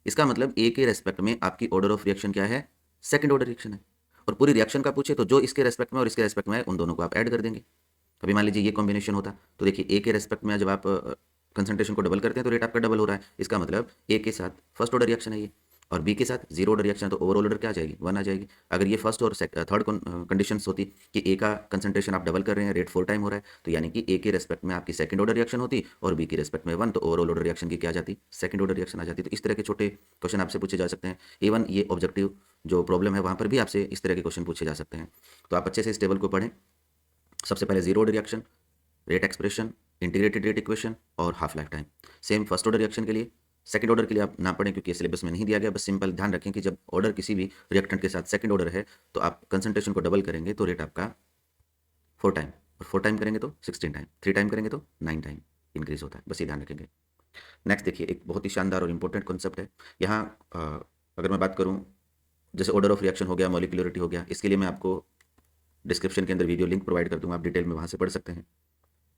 इसका मतलब ए के रेस्पेक्ट में आपकी ऑर्डर ऑफ रिएक्शन क्या है सेकंड ऑर्डर रिएक्शन है। और पूरी रिएक्शन का पूछे तो जो इसके रेस्पेक्ट में और इसके रेस्पेक्ट में है उन दोनों को आप ऐड कर देंगे। अभी मान लीजिए ये कॉम्बिनेशन होता तो देखिए ए के रेस्पेक्ट में जब आप कंसंट्रेशन को डबल करते हैं तो रेट आपका डबल हो रहा है। इसका मतलब ए के साथ फर्स्ट ऑर्डर रिएक्शन है ये और बी के साथ जीरो ऑर्डर रिएक्शन है तो ओवरऑल ऑर्डर क्या आ जाएगी 1 आ जाएगी। अगर ये फर्स्ट और थर्ड कंडीशंस होती कि ए का कंसंट्रेशन आप डबल कर रहे हैं रेट 4 टाइम हो रहा है तो यानी कि ए के रेस्पेक्ट में आपकी सेकंड ऑर्डर रिएक्शन होती और बी के रेस्पेक्ट में 1 तो ओवरऑल ऑर्डर रिएक्शन की क्या आ जाती सेकंड ऑर्डर रिएक्शन आ जाती। तो इस तरह के छोटे क्वेश्चन आपसे पूछे जा सकते हैं। इवन ये ऑब्जेक्टिव जो प्रॉब्लम है वहाँ पर भी आपसे इस तरह के क्वेश्चन पूछे जा सकते हैं। तो आप अच्छे से इस टेबल को पढ़ें। सबसे पहले zero order reaction rate expression integrated rate equation और half life time. Same first order reaction के लिए सेकंड ऑर्डर के लिए आप ना पढ़ें क्योंकि सिलेबस में नहीं दिया गया। बस सिंपल ध्यान रखें कि जब ऑर्डर किसी भी रिएक्टेंट के साथ सेकंड ऑर्डर है तो आप कंसंट्रेशन को डबल करेंगे तो रेट आपका 4 टाइम और 4 टाइम करेंगे तो 16 टाइम 3 टाइम करेंगे तो 9 टाइम इंक्रीज होता है। बस ये ध्यान रखेंगे। नेक्स्ट देखिए एक बहुत ही शानदार और इंपॉर्टेंट कॉन्सेप्ट है यहाँ। अगर मैं बात करूँ जैसे ऑर्डर ऑफ रिएक्शन हो गया मॉलिक्यूलरिटी हो गया इसके लिए मैं आपको डिस्क्रिप्शन के अंदर वीडियो लिंक प्रोवाइड कर दूंगा, आप डिटेल में वहाँ से पढ़ सकते हैं।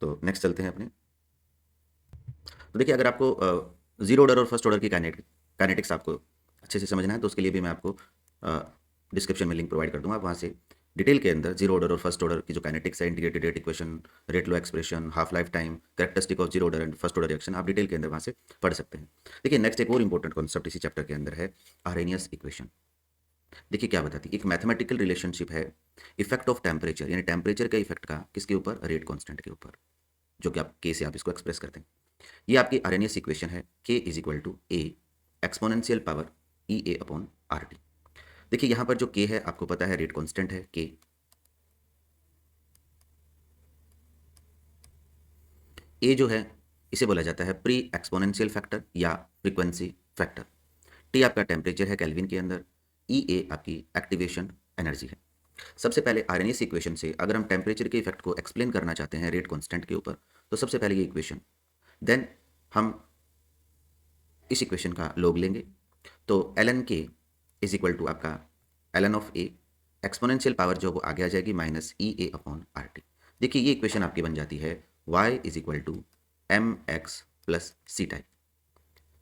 तो नेक्स्ट चलते हैं अपने। तो देखिए, अगर आपको ज़ीरो ऑर्डर और फर्स्ट ऑर्डर की काइनेटिक्स आपको अच्छे से समझना है, तो उसके लिए भी मैं आपको डिस्क्रिप्शन में लिंक प्रोवाइड कर दूंगा। आप वहाँ से डिटेल के अंदर जीरो ऑर्डर और फर्स्ट ऑर्डर की जो काइनेटिक्स है, integrated rate equation, rate law expression, half life time, characteristic of zero order and first order reaction, आप डिटेल के अंदर वहाँ से पढ़ सकते हैं। देखिए, नेक्स्ट एक और इंपॉर्टेंट कॉन्सेप्ट इसी चैप्टर के अंदर है, आरेनियस इक्वेशन। देखिए क्या बताती है, एक मैथमेटिकल रिलेशनशिप है इफेक्ट ऑफ टेम्परेचर, यानी टेम्परेचर के इफेक्ट का किसके ऊपर, रेट कांस्टेंट के ऊपर, जो कि आप के से आप इसको एक्सप्रेस करते हैं। ये आपकी आरएनएस इक्वेशन है, K is equal to A exponential power E A upon R T. देखिए यहाँ पर जो के है आपको पता है रेट कांस्टेंट है के, ए जो है इसे बोला जाता है प्री एक्सपोनेंशियल फैक्टर या फ्रीक्वेंसी फैक्टर, टी आपका टेम्परेचर है केल्विन के अंदर, ई ए आपकी एक्टिवेशन एनर्जी है। सबसे पहले आरएनएस इक्वेशन से अगर हम टेम्परेचर के इफेक्ट को एक्सप्लेन करना चाहते हैं रेट कांस्टेंट के ऊपर, तो सबसे पहले ये इक्वेशन, देन हम इस इक्वेशन का लॉग लेंगे, तो L N K is equal to आपका L N of A, exponential power जो वो आगे आ जाएगी minus E A upon R T. देखिए ये इक्वेशन आपकी बन जाती है Y is equal to M X plus C type.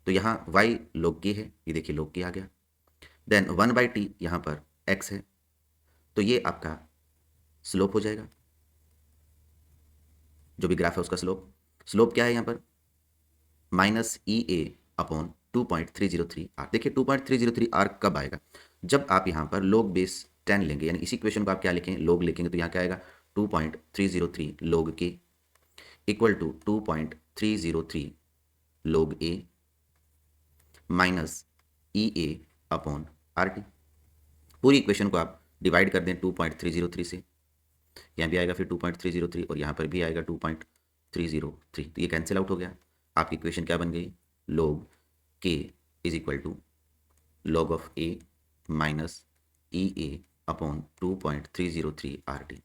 तो यहाँ वाई लॉग के है, ये देखिए लॉग के आ गया, देन वन बाई टी यहाँ पर एक्स है, तो ये आपका स्लोप हो जाएगा, जो भी ग्राफ है उसका स्लोप। स्लोप क्या है यहाँ पर, minus E A upon 2.303 R. देखिए 2.303 आर कब आएगा, जब आप यहाँ पर लोग बेस 10 लेंगे, यानी इसी इक्वेशन को आप क्या लिखें, लोग लिखेंगे, तो यहाँ क्या आएगा 2.303 लोग के इक्वल टू 2.303 लोग ए minus E A upon R T. पूरी इक्वेशन को आप डिवाइड कर दें 2.303 से, यहाँ भी आएगा फिर 2.303 और यहाँ पर भी आएगा 2.303, तो ये कैंसिल आउट हो गया। आपकी इक्वेशन क्या बन गई, log k is equal to log of a minus E A upon 2.303 R T.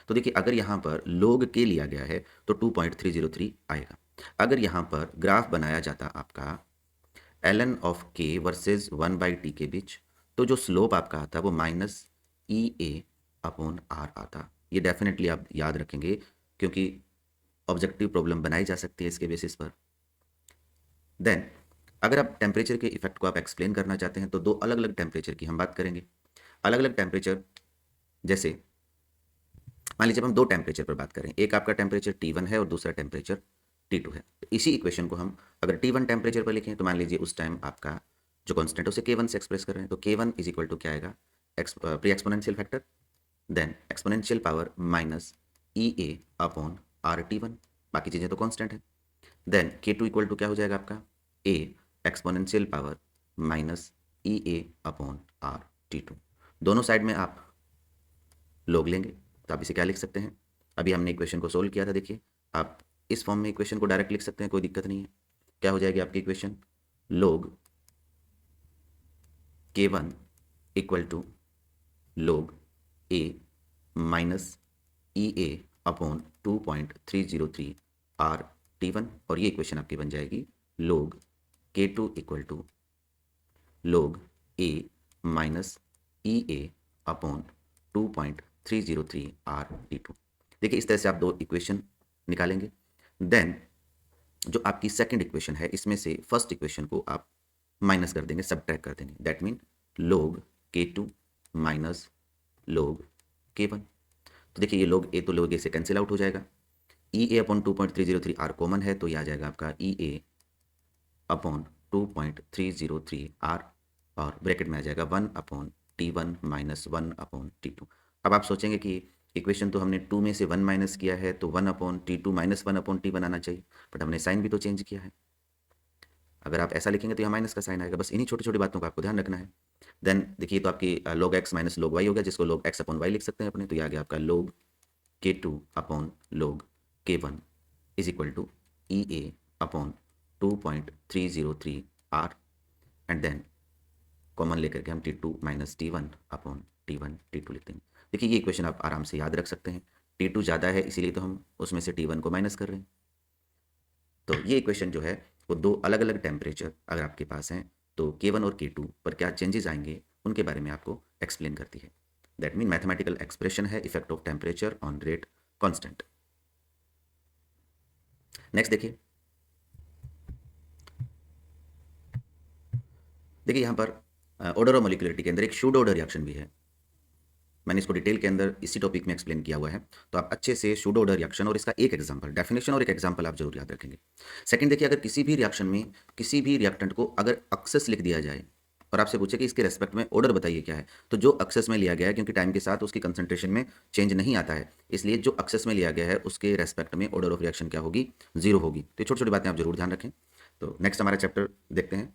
तो देखिए अगर यहाँ पर log k लिया गया है तो 2.303 आएगा। अगर यहाँ पर ग्राफ बनाया जाता आपका ln of k versus 1/t के बीच, तो जो स्लोप आपका आता वो minus E A upon R आता। ये डेफिनेटली आप याद रखेंगे, क्योंकि ऑब्जेक्टिव प्रॉब्लम बनाई जा सकती है इसके बेसिस पर। देन अगर आप टेम्परेचर के इफेक्ट को आप एक्सप्लेन करना चाहते हैं, तो दो अलग अलग टेम्परेचर की हम बात करेंगे। अलग अलग टेम्परेचर, जैसे मान लीजिए हम दो टेम्परेचर पर बात करें, एक आपका टेम्परेचर T1 है और दूसरा टेम्परेचर T2 है। तो इसी इक्वेशन को हम अगर T1 टेम्परेचर पर लिखें, तो मान लीजिए उस टाइम आपका जो कॉन्स्टेंट है उसे K1 से एक्सप्रेस कर रहे हैं, तो K1 इज इक्वल टू क्या आएगा, pre exponential factor, then exponential power minus E A upon R T1, बाकी चीज़ें तो कॉन्स्टेंट है। देन K2 इक्वल टू क्या हो जाएगा आपका, A exponential power minus E A upon R T2। दोनों साइड में आप लॉग लेंगे, तो आप इसे क्या लिख सकते हैं, अभी हमने इक्वेशन को सोल्व किया था, देखिए आप इस फॉर्म में इक्वेशन को डायरेक्ट लिख सकते हैं, कोई दिक्कत नहीं है। क्या हो जाएगी आपकी equation, log K1 equal to log A minus E A upon 2.303 R T1, और ये इक्वेशन आपकी बन जाएगी log K2 equal to log A minus E A upon 2.303 R T2। देखिए इस तरह से आप दो इक्वेशन निकालेंगे। देन जो आपकी सेकंड इक्वेशन है, इसमें से फर्स्ट इक्वेशन को आप माइनस कर देंगे, सबट्रैक्ट कर देंगे, that mean log K2 minus log K1। तो देखिए ये log A तो log A से कैंसिल आउट हो जाएगा, ई ए अपॉन 2.303 आर कॉमन है, तो ये आ जाएगा आपका ई ए अपॉन 2.303 आर, और ब्रैकेट में आ जाएगा 1 upon T1 minus 1 upon T2। अब आप सोचेंगे कि इक्वेशन तो हमने 2 में से 1 माइनस किया है, तो 1 upon T2 minus 1 upon T1 आना चाहिए, बट हमने साइन भी तो चेंज किया है। अगर आप ऐसा लिखेंगे तो यहाँ माइनस का साइन आएगा। बस इन्हीं छोटी छोटी बातों का आपको ध्यान रखना है। देन देखिए तो आपकी log x minus log y हो गया, जिसको log x अपॉन y लिख सकते हैं अपने, तो ये आ गया आपका log K2 upon log K1 is equal to E A upon 2.303 R, and then common लेकर के हम T2 minus T1 upon T1 T2 लिखते हैं। देखिए ये इक्वेशन आप आराम से याद रख सकते हैं, T2 ज़्यादा है इसीलिए तो हम उसमें से T1 को माइनस कर रहे हैं। तो ये इक्वेशन जो है वो दो अलग अलग टेम्परेचर अगर आपके पास हैं, तो K1 और K2 पर क्या चेंजेस आएंगे उनके बारे में आपको एक्सप्लेन करती है। दैट मीन मैथमेटिकल एक्सप्रेशन है effect of temperature on rate constant. Next देखिए, यहाँ पर ऑर्डर ऑफ मॉलिक्यूलरिटी के अंदर एक शूडो ऑर्डर रिएक्शन भी है। मैंने इसको डिटेल के अंदर इसी टॉपिक में एक्सप्लेन किया हुआ है, तो आप अच्छे से शूडो ऑर्डर रिएक्शन और इसका एक एग्जांपल, डेफिनेशन और एक एग्जांपल आप जरूर याद रखेंगे। सेकंड देखिए, अगर किसी भी रिएक्शन में किसी भी रिएक्टेंट को अगर एक्सेस लिख दिया जाए और आपसे पूछे कि इसके रेस्पेक्ट में ऑर्डर बताइए क्या है, तो जो एक्सेस में लिया गया है, क्योंकि टाइम के साथ उसकी कंसंट्रेशन में चेंज नहीं आता है, इसलिए जो एक्सेस में लिया गया है उसके रेस्पेक्ट में ऑर्डर ऑफ रिएक्शन क्या होगी, 0 होगी। तो छोटी छोटी बातें आप जरूर ध्यान रखें। तो नेक्स्ट हमारा चैप्टर देखते हैं,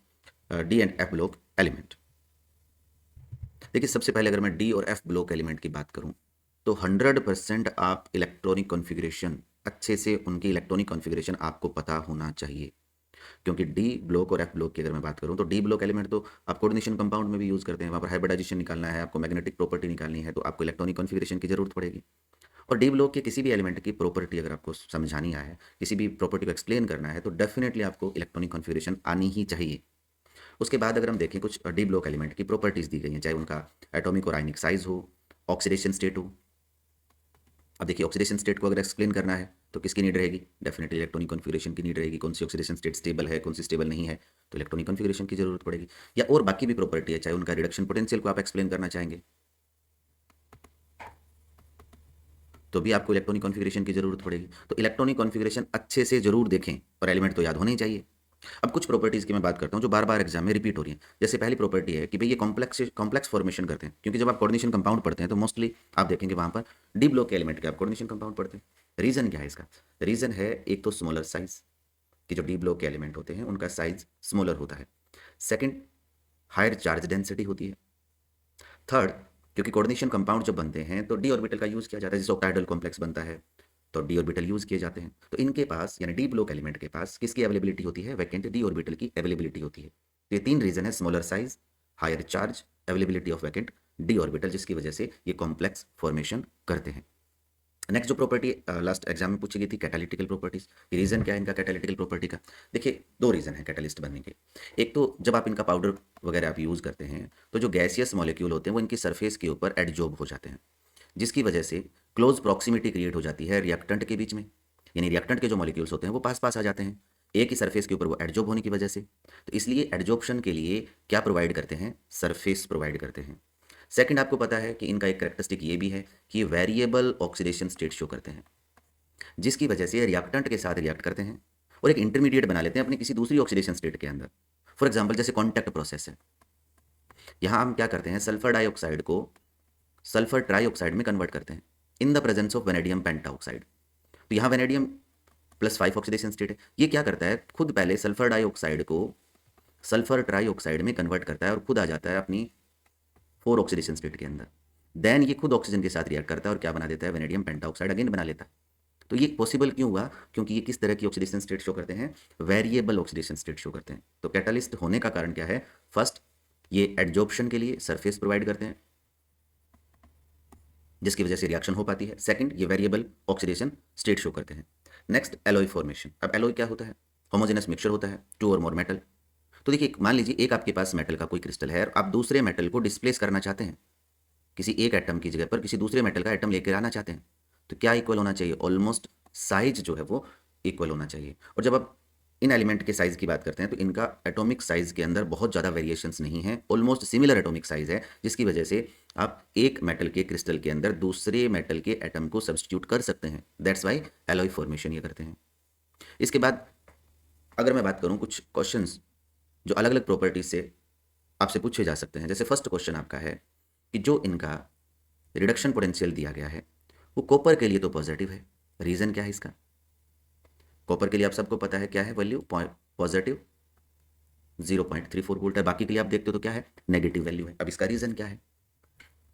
D and F block element. देखिए सबसे पहले अगर मैं डी और एफ ब्लॉक एलिमेंट की बात करूं, तो 100% आप इलेक्ट्रॉनिक कॉन्फ़िगरेशन अच्छे से, उनकी इलेक्ट्रॉनिक कॉन्फ़िगरेशन आपको पता होना चाहिए। क्योंकि डी ब्लॉक और एफ ब्लॉक की अगर मैं बात करूं, तो डी ब्लॉक एलिमेंट तो आप कोऑर्डिनेशन कंपाउंड में भी यूज़ करते हैं, वहाँ पर हाइब्रिडाइजेशन निकालना है, आपको मैग्नेटिक प्रॉपर्टी निकालनी है, तो आपको इलेक्ट्रॉनिक कॉन्फ़िगरेशन की जरूरत पड़ेगी। और डी ब्लॉक के किसी भी एलिमेंट की प्रॉपर्टी अगर आपको समझानी है, किसी भी प्रॉपर्टी को एक्सप्लेन करना है, तो डेफिनेटली आपको इलेक्ट्रॉनिक कॉन्फ़िगरेशन आनी ही चाहिए। उसके बाद अगर हम देखें, कुछ डी ब्लॉक एलिमेंट की प्रॉपर्टीज़ दी गई हैं, चाहे उनका एटॉमिक और आयनिक साइज हो, ऑक्सीडेशन स्टेट हो। अब देखिए ऑक्सीडेशन स्टेट को अगर एक्सप्लेन करना है तो किसकी नीड रहेगी, डेफिनेटली इलेक्ट्रॉनिक कॉन्फ़िगरेशन की नीड रहेगी। कौन सी ऑक्सीडेशन स्टेट स्टेबल है, कौन सी स्टेबल नहीं है, तो इलेक्ट्रॉनिक कॉन्फ़िगरेशन की जरूरत पड़ेगी। या और बाकी भी प्रॉपर्टी है, चाहे उनका रिडक्शन पोटेंशियल को आप एक्सप्लेन करना चाहेंगे, तो भी आपको इलेक्ट्रॉनिक कॉन्फ़िगरेशन की जरूरत पड़ेगी। तो इलेक्ट्रॉनिक कॉन्फ़िगरेशन अच्छे से जरूर देखें, और एलिमेंट तो याद होने ही चाहिए। अब कुछ प्रॉपर्टीज़ की मैं बात करता हूँ जो बार बार एग्जाम में रिपीट हो रही हैं। जैसे पहली प्रॉपर्टी है कि भाई ये कॉम्प्लेक्स फॉर्मेशन करते हैं, क्योंकि जब आप कोऑर्डिनेशन कंपाउंड पढ़ते हैं तो मोस्टली आप देखेंगे वहाँ पर डी ब्लॉक के एलिमेंट के आप कोऑर्डिनेशन कंपाउंड पढ़ते हैं। रीज़न क्या है इसका? रीज़न है एक तो स्मॉलर साइज, कि जो डी ब्लॉक के एलिमेंट होते हैं उनका साइज स्मॉलर होता है। सेकेंड, हायर चार्ज डेंसिटी होती है। थर्ड, क्योंकि कोऑर्डिनेशन कंपाउंड जब बनते हैं तो डी ऑर्बिटल का यूज़ किया जाता है, जैसे ऑक्टाइडल कॉम्प्लेक्स बनता है तो डी ऑर्बिटल यूज़ किए जाते हैं। तो इनके पास यानी डी ब्लॉक एलिमेंट के पास किसकी अवेलेबिलिटी होती है, वैकेंट डी ऑर्बिटल की अवेलेबिलिटी होती है। तो ये तीन रीज़न है, smaller size, higher charge, availability of vacant D orbital, जिसकी वजह से ये कॉम्प्लेक्स फॉर्मेशन करते हैं। नेक्स्ट जो प्रॉपर्टी लास्ट एग्जाम में पूछी गई थी, कैटालिटिकल प्रॉपर्टीज। ये रीज़न क्या है इनका कैटालिटिकल प्रॉपर्टी का? देखिए दो रीज़न है कैटालिस्ट बनने के। एक तो जब आप इनका पाउडर वगैरह आप यूज़ करते हैं तो जो गैसियस मॉलिक्यूल होते हैं वो इनकी सरफेस के ऊपर एडजॉर्ब हो जाते हैं, जिसकी वजह से क्लोज प्रॉक्सिमिटी क्रिएट हो जाती है रिएक्टेंट के बीच में। यानी रिएक्टेंट के जो मॉलिक्यूल्स होते हैं वो पास पास आ जाते हैं एक ही सरफेस के ऊपर, वो एडजॉर्ब होने की वजह से। तो इसलिए एडजॉर्प्शन के लिए क्या प्रोवाइड करते हैं, सरफेस प्रोवाइड करते हैं। सेकंड, आपको पता है कि इनका एक कैरेक्टरिस्टिक ये भी है कि ये वेरिएबल ऑक्सीडेशन स्टेट शो करते हैं, जिसकी वजह से रिएक्टेंट के साथ रिएक्ट करते हैं और एक इंटरमीडिएट बना लेते हैं अपनी किसी दूसरी ऑक्सीडेशन स्टेट के अंदर। फॉर एग्जाम्पल जैसे कॉन्टैक्ट प्रोसेस है, यहाँ हम क्या करते हैं, सल्फर डाइऑक्साइड को सल्फर ट्राइऑक्साइड में कन्वर्ट करते हैं in the presence of vanadium pentoxide. तो यहाँ वेनेडियम +5 ऑक्सीडेशन स्टेट है, ये क्या करता है, खुद पहले सल्फर डाइऑक्साइड को सल्फर ट्राइऑक्साइड में कन्वर्ट करता है और खुद आ जाता है अपनी 4 ऑक्सीडेशन स्टेट के अंदर। देन ये खुद ऑक्सीजन के साथ रिएक्ट करता है और क्या बना देता है, वेनेडियम पेंटाऑक्साइड अगेन बना लेता है। तो ये पॉसिबल क्यों हुआ, क्योंकि ये किस तरह की ऑक्सीडेशन स्टेट शो करते हैं, वेरिएबल ऑक्सीडेशन स्टेट शो करते हैं। तो कैटालिस्ट होने का कारण क्या है, फर्स्ट ये एडजॉर्प्शन के लिए सरफेस प्रोवाइड करते हैं जिसकी वजह से रिएक्शन हो पाती है। सेकंड, ये वेरिएबल ऑक्सीडेशन स्टेट शो करते हैं। Next, alloy formation. अब एलॉय क्या होता है, होमोजेनस मिक्सचर होता है टू और मोर मेटल। तो देखिए मान लीजिए एक आपके पास मेटल का कोई क्रिस्टल है और आप दूसरे मेटल को डिस्प्लेस करना चाहते हैं, किसी एक एटम की जगह पर किसी दूसरे मेटल का एटम लेकर आना चाहते हैं, तो क्या इक्वल होना चाहिए, ऑलमोस्ट साइज जो है वो इक्वल होना चाहिए। और जब आप इन एलिमेंट के साइज की बात करते हैं तो इनका एटॉमिक साइज के अंदर बहुत ज़्यादा वेरिएशंस नहीं है, ऑलमोस्ट सिमिलर एटॉमिक साइज है, जिसकी वजह से आप एक मेटल के क्रिस्टल के अंदर दूसरे मेटल के एटम को सब्स्टिट्यूट कर सकते हैं। दैट्स वाई एलॉय फॉर्मेशन ये करते हैं। इसके बाद अगर मैं बात करूं कुछ क्वेश्चंस जो अलग अलग प्रॉपर्टीज से आपसे पूछे जा सकते हैं, जैसे फर्स्ट क्वेश्चन आपका है कि जो इनका रिडक्शन पोटेंशियल दिया गया है वो कॉपर के लिए तो पॉजिटिव है, रीज़न क्या है इसका? कॉपर के लिए आप सबको पता है क्या है वैल्यू, पॉजिटिव 0.34 वोल्ट है, बाकी के लिए आप देखते हो तो क्या है, नेगेटिव वैल्यू है। अब इसका रीज़न क्या है?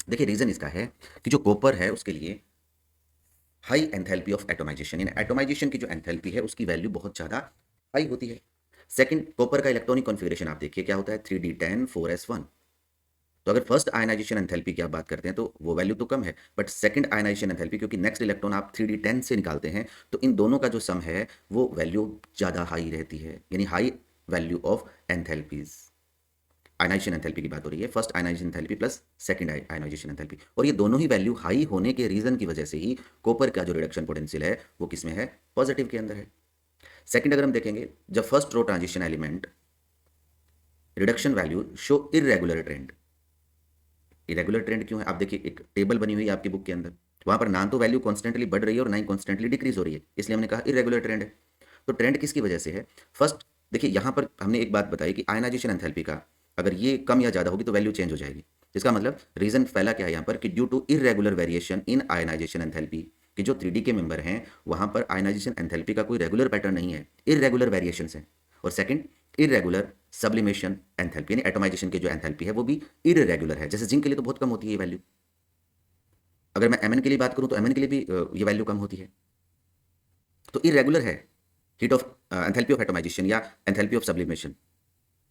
देखिए रीज़न इसका है कि जो कॉपर है उसके लिए हाई एंथैल्पी ऑफ एटोमाइजेशन, यानी एटोमाइजेशन की जो एंथैल्पी है उसकी वैल्यू बहुत ज़्यादा हाई होती है। सेकंड, कॉपर का इलेक्ट्रॉनिक कॉन्फ़िगरेशन आप देखिए क्या होता है, 3d10 4s1। तो अगर फर्स्ट आयनाइजेशन एंथैल्पी की आप बात करते हैं तो वो वैल्यू तो कम है, बट सेकंड आयनाइजेशन एंथैल्पी, क्योंकि नेक्स्ट इलेक्ट्रॉन आप 3d10 से निकालते हैं, तो इन दोनों का जो सम है वो वैल्यू ज़्यादा हाई रहती है, यानी high value of enthalpies. Ionisation enthalpy की बात हो रही है, first ionisation enthalpy plus second ionisation enthalpy, और ये दोनों ही वैल्यू हाई होने के रीजन की वजह से ही कॉपर का जो रिडक्शन पोटेंशियल है वो किस में है, पॉजिटिव के अंदर है। सेकंड अगर हम देखेंगे, जब first row transition element reduction value show irregular trend. Irregular trend क्यों है, आप देखिए एक टेबल बनी हुई है आपकी बुक के अंदर, वहां पर ना तो वैल्यू कॉन्स्टेंटली बढ़ रही है और ना ही कॉन्स्टेंटली डिक्रीज हो रही है, इसलिए हमने कहा इरेगुलर ट्रेंड है। तो ट्रेंड किसकी वजह से है, फर्स्ट देखिए यहां पर हमने एक बात बताई कि आयनाइजेशन एंथैल्पी का अगर ये कम या ज्यादा होगी तो वैल्यू चेंज हो जाएगी। इसका मतलब रीजन पहला क्या है यहाँ पर कि due to irregular variation in ionisation enthalpy, कि जो 3D के मेंबर हैं वहां पर आयनाइजेशन एंथैल्पी का कोई रेगुलर पैटर्न नहीं है, इरेगुलर वेरिएशन है। और सेकंड, इरेगुलर सब्लिमेशन एंथैल्पी, यानी एटमाइजेशन की जो एंथैल्पी है वो भी इरेगुलर है। जैसे जिंक के लिए तो बहुत कम होती है ये वैल्यू, अगर मैं Mn के लिए बात करूं तो Mn के लिए भी ये वैल्यू कम होती है। तो इरेगुलर है heat of enthalpy of atomisation या एंथैल्पी ऑफ सब्लिमेशन,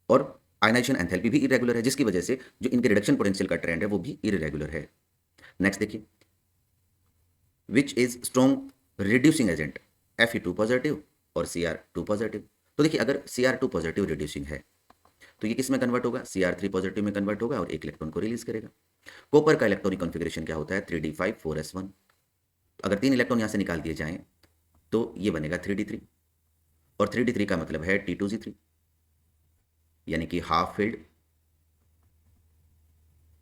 और आयनाइजेशन एंथैल्पी भी इरेगुलर है, जिसकी वजह से जो इनके रिडक्शन पोटेंशियल का ट्रेंड है वो भी इरेगुलर है। नेक्स्ट देखिए, which is strong reducing agent, Fe2 positive और Cr2 पॉजिटिव। तो देखिए अगर Cr2 पॉजिटिव रिड्यूसिंग है तो ये किस में कन्वर्ट होगा, Cr3 पॉजिटिव में कन्वर्ट होगा और एक इलेक्ट्रॉन को रिलीज करेगा। कॉपर का इलेक्ट्रॉनिक कॉन्फ़िगरेशन क्या होता है, 3d5 4s1। अगर 3 इलेक्ट्रॉन यहाँ से निकाल दिए जाएं तो ये बनेगा 3d3, और 3d3 का मतलब है T2g3, यानी कि हाफ फिल्ड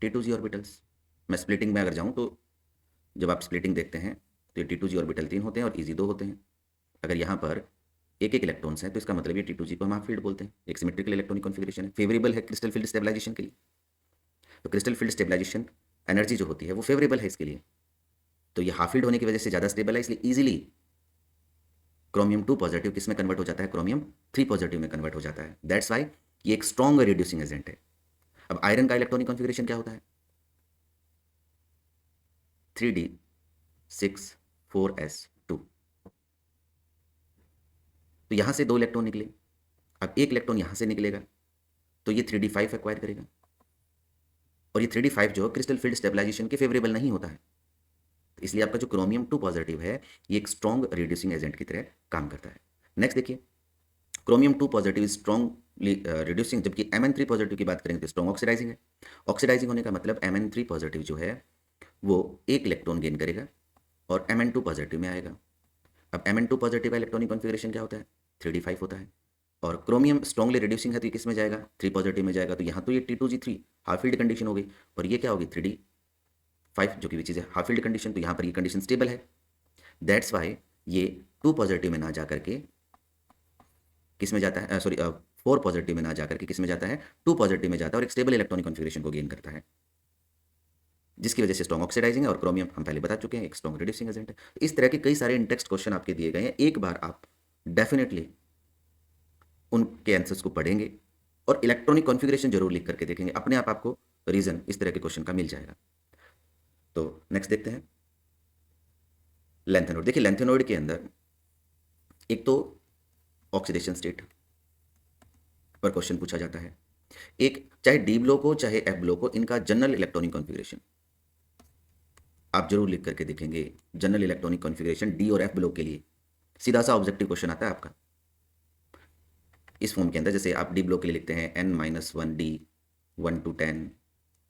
T2g ऑर्बिटल्स। मैं स्प्लिटिंग में अगर जाऊं तो जब आप स्प्लिटिंग देखते हैं तो ये T2g ऑर्बिटल 3 होते हैं और Eg 2 होते हैं। अगर यहाँ पर एक एक इलेक्ट्रॉन्स हैं तो इसका मतलब ये T2g को हम हाफ फील्ड बोलते हैं। एक सिमेट्रिकल इलेक्ट्रॉनिक कॉन्फ़िगरेशन है, फेवरेबल है क्रिस्टल फील्ड स्टेबलाइजेशन के लिए। तो क्रिस्टल फील्ड स्टेबलाइजेशन एनर्जी जो होती है वो फेवरेबल है इसके लिए। तो ये हाफ फील्ड होने की वजह से ज़्यादा स्टेबल है, इसलिए ईजिली क्रोमियम 2 पॉजिटिव किस में कन्वर्ट हो जाता है, क्रोमियम 3 पॉजिटिव में कन्वर्ट हो जाता है। दैट्स वाई ये एक स्ट्रॉन्ग रिड्यूसिंग एजेंट है। अब आयरन का इलेक्ट्रॉनिक कॉन्फ़िगरेशन क्या होता है, 3d6 4s2। तो यहां से 2 इलेक्ट्रॉन निकले, अब एक इलेक्ट्रॉन यहां से निकलेगा तो ये 3d5 एक्वायर करेगा, और ये 3d5 जो क्रिस्टल फील्ड स्टेबलाइजेशन के फेवरेबल नहीं होता है, तो इसलिए आपका जो क्रोमियम 2 पॉजिटिव है ये एक स्ट्रॉन्ग रिड्यूसिंग एजेंट की तरह काम करता है। नेक्स्ट देखिए, क्रोमियम 2 पॉजिटिव स्ट्रॉन्ग रिड्यूसिंग, जबकि Mn3 पॉजिटिव की बात करेंगे तो स्ट्रॉन्ग ऑक्सीडाइजिंग है। ऑक्सीडाइजिंग होने का मतलब Mn3 पॉजिटिव जो है वो एक इलेक्ट्रॉन गेन करेगा और Mn2 पॉजिटिव में आएगा। अब Mn2 पॉजिटिव का इलेक्ट्रॉनिक कॉन्फ़िगरेशन क्या होता है, 3d5 होता है, और क्रोमियम स्ट्रॉन्गली रिड्यूसिंग है तो ये किस में जाएगा, 3 पॉजिटिव में जाएगा। तो यहाँ तो ये T2g3 हाफ फील्ड कंडीशन हो गई, और ये क्या होगी 3d5 जो कि which is half field condition, तो यहाँ पर ये कंडीशन स्टेबल है। दैट्स वाई ये 2 पॉजिटिव में ना जाकर के किस में जाता है, सॉरी 4 पॉजिटिव में ना जाकर के किस में जाता है, 2 पॉजिटिव में जाता है और एक स्टेबल इलेक्ट्रॉनिक कॉन्फ़िगरेशन को गेन करता है, जिसकी वजह से स्ट्रॉन्ग ऑक्सीडाइजिंग है। और क्रोमियम हम पहले बता चुके हैं एक स्ट्रॉन्ग रिड्यूसिंग एजेंट है। तो इस तरह के कई सारे इंटेक्स्ट क्वेश्चन आपके दिए गए हैं, एक बार आप डेफिनेटली उनके आंसर्स को पढ़ेंगे और इलेक्ट्रॉनिक कॉन्फ़िगरेशन जरूर लिख करके देखेंगे, अपने आप आपको रीजन इस तरह के क्वेश्चन का मिल जाएगा। तो नेक्स्ट देखते हैं लेंथेनॉइड। देखिए लेंथेनॉइड के अंदर एक तो ऑक्सीडेशन स्टेट पर क्वेश्चन पूछा जाता है, एक चाहे डी ब्लॉक हो चाहे एफ ब्लॉक हो, इनका जनरल इलेक्ट्रॉनिक कॉन्फ़िगरेशन आप जरूर लिख करके देखेंगे। जनरल इलेक्ट्रॉनिक कॉन्फ़िगरेशन डी और एफ ब्लॉक के लिए सीधा सा ऑब्जेक्टिव क्वेश्चन आता है आपका इस फॉर्म के अंदर। जैसे आप डी ब्लॉक के लिए लिखते हैं n-1d 1 to 10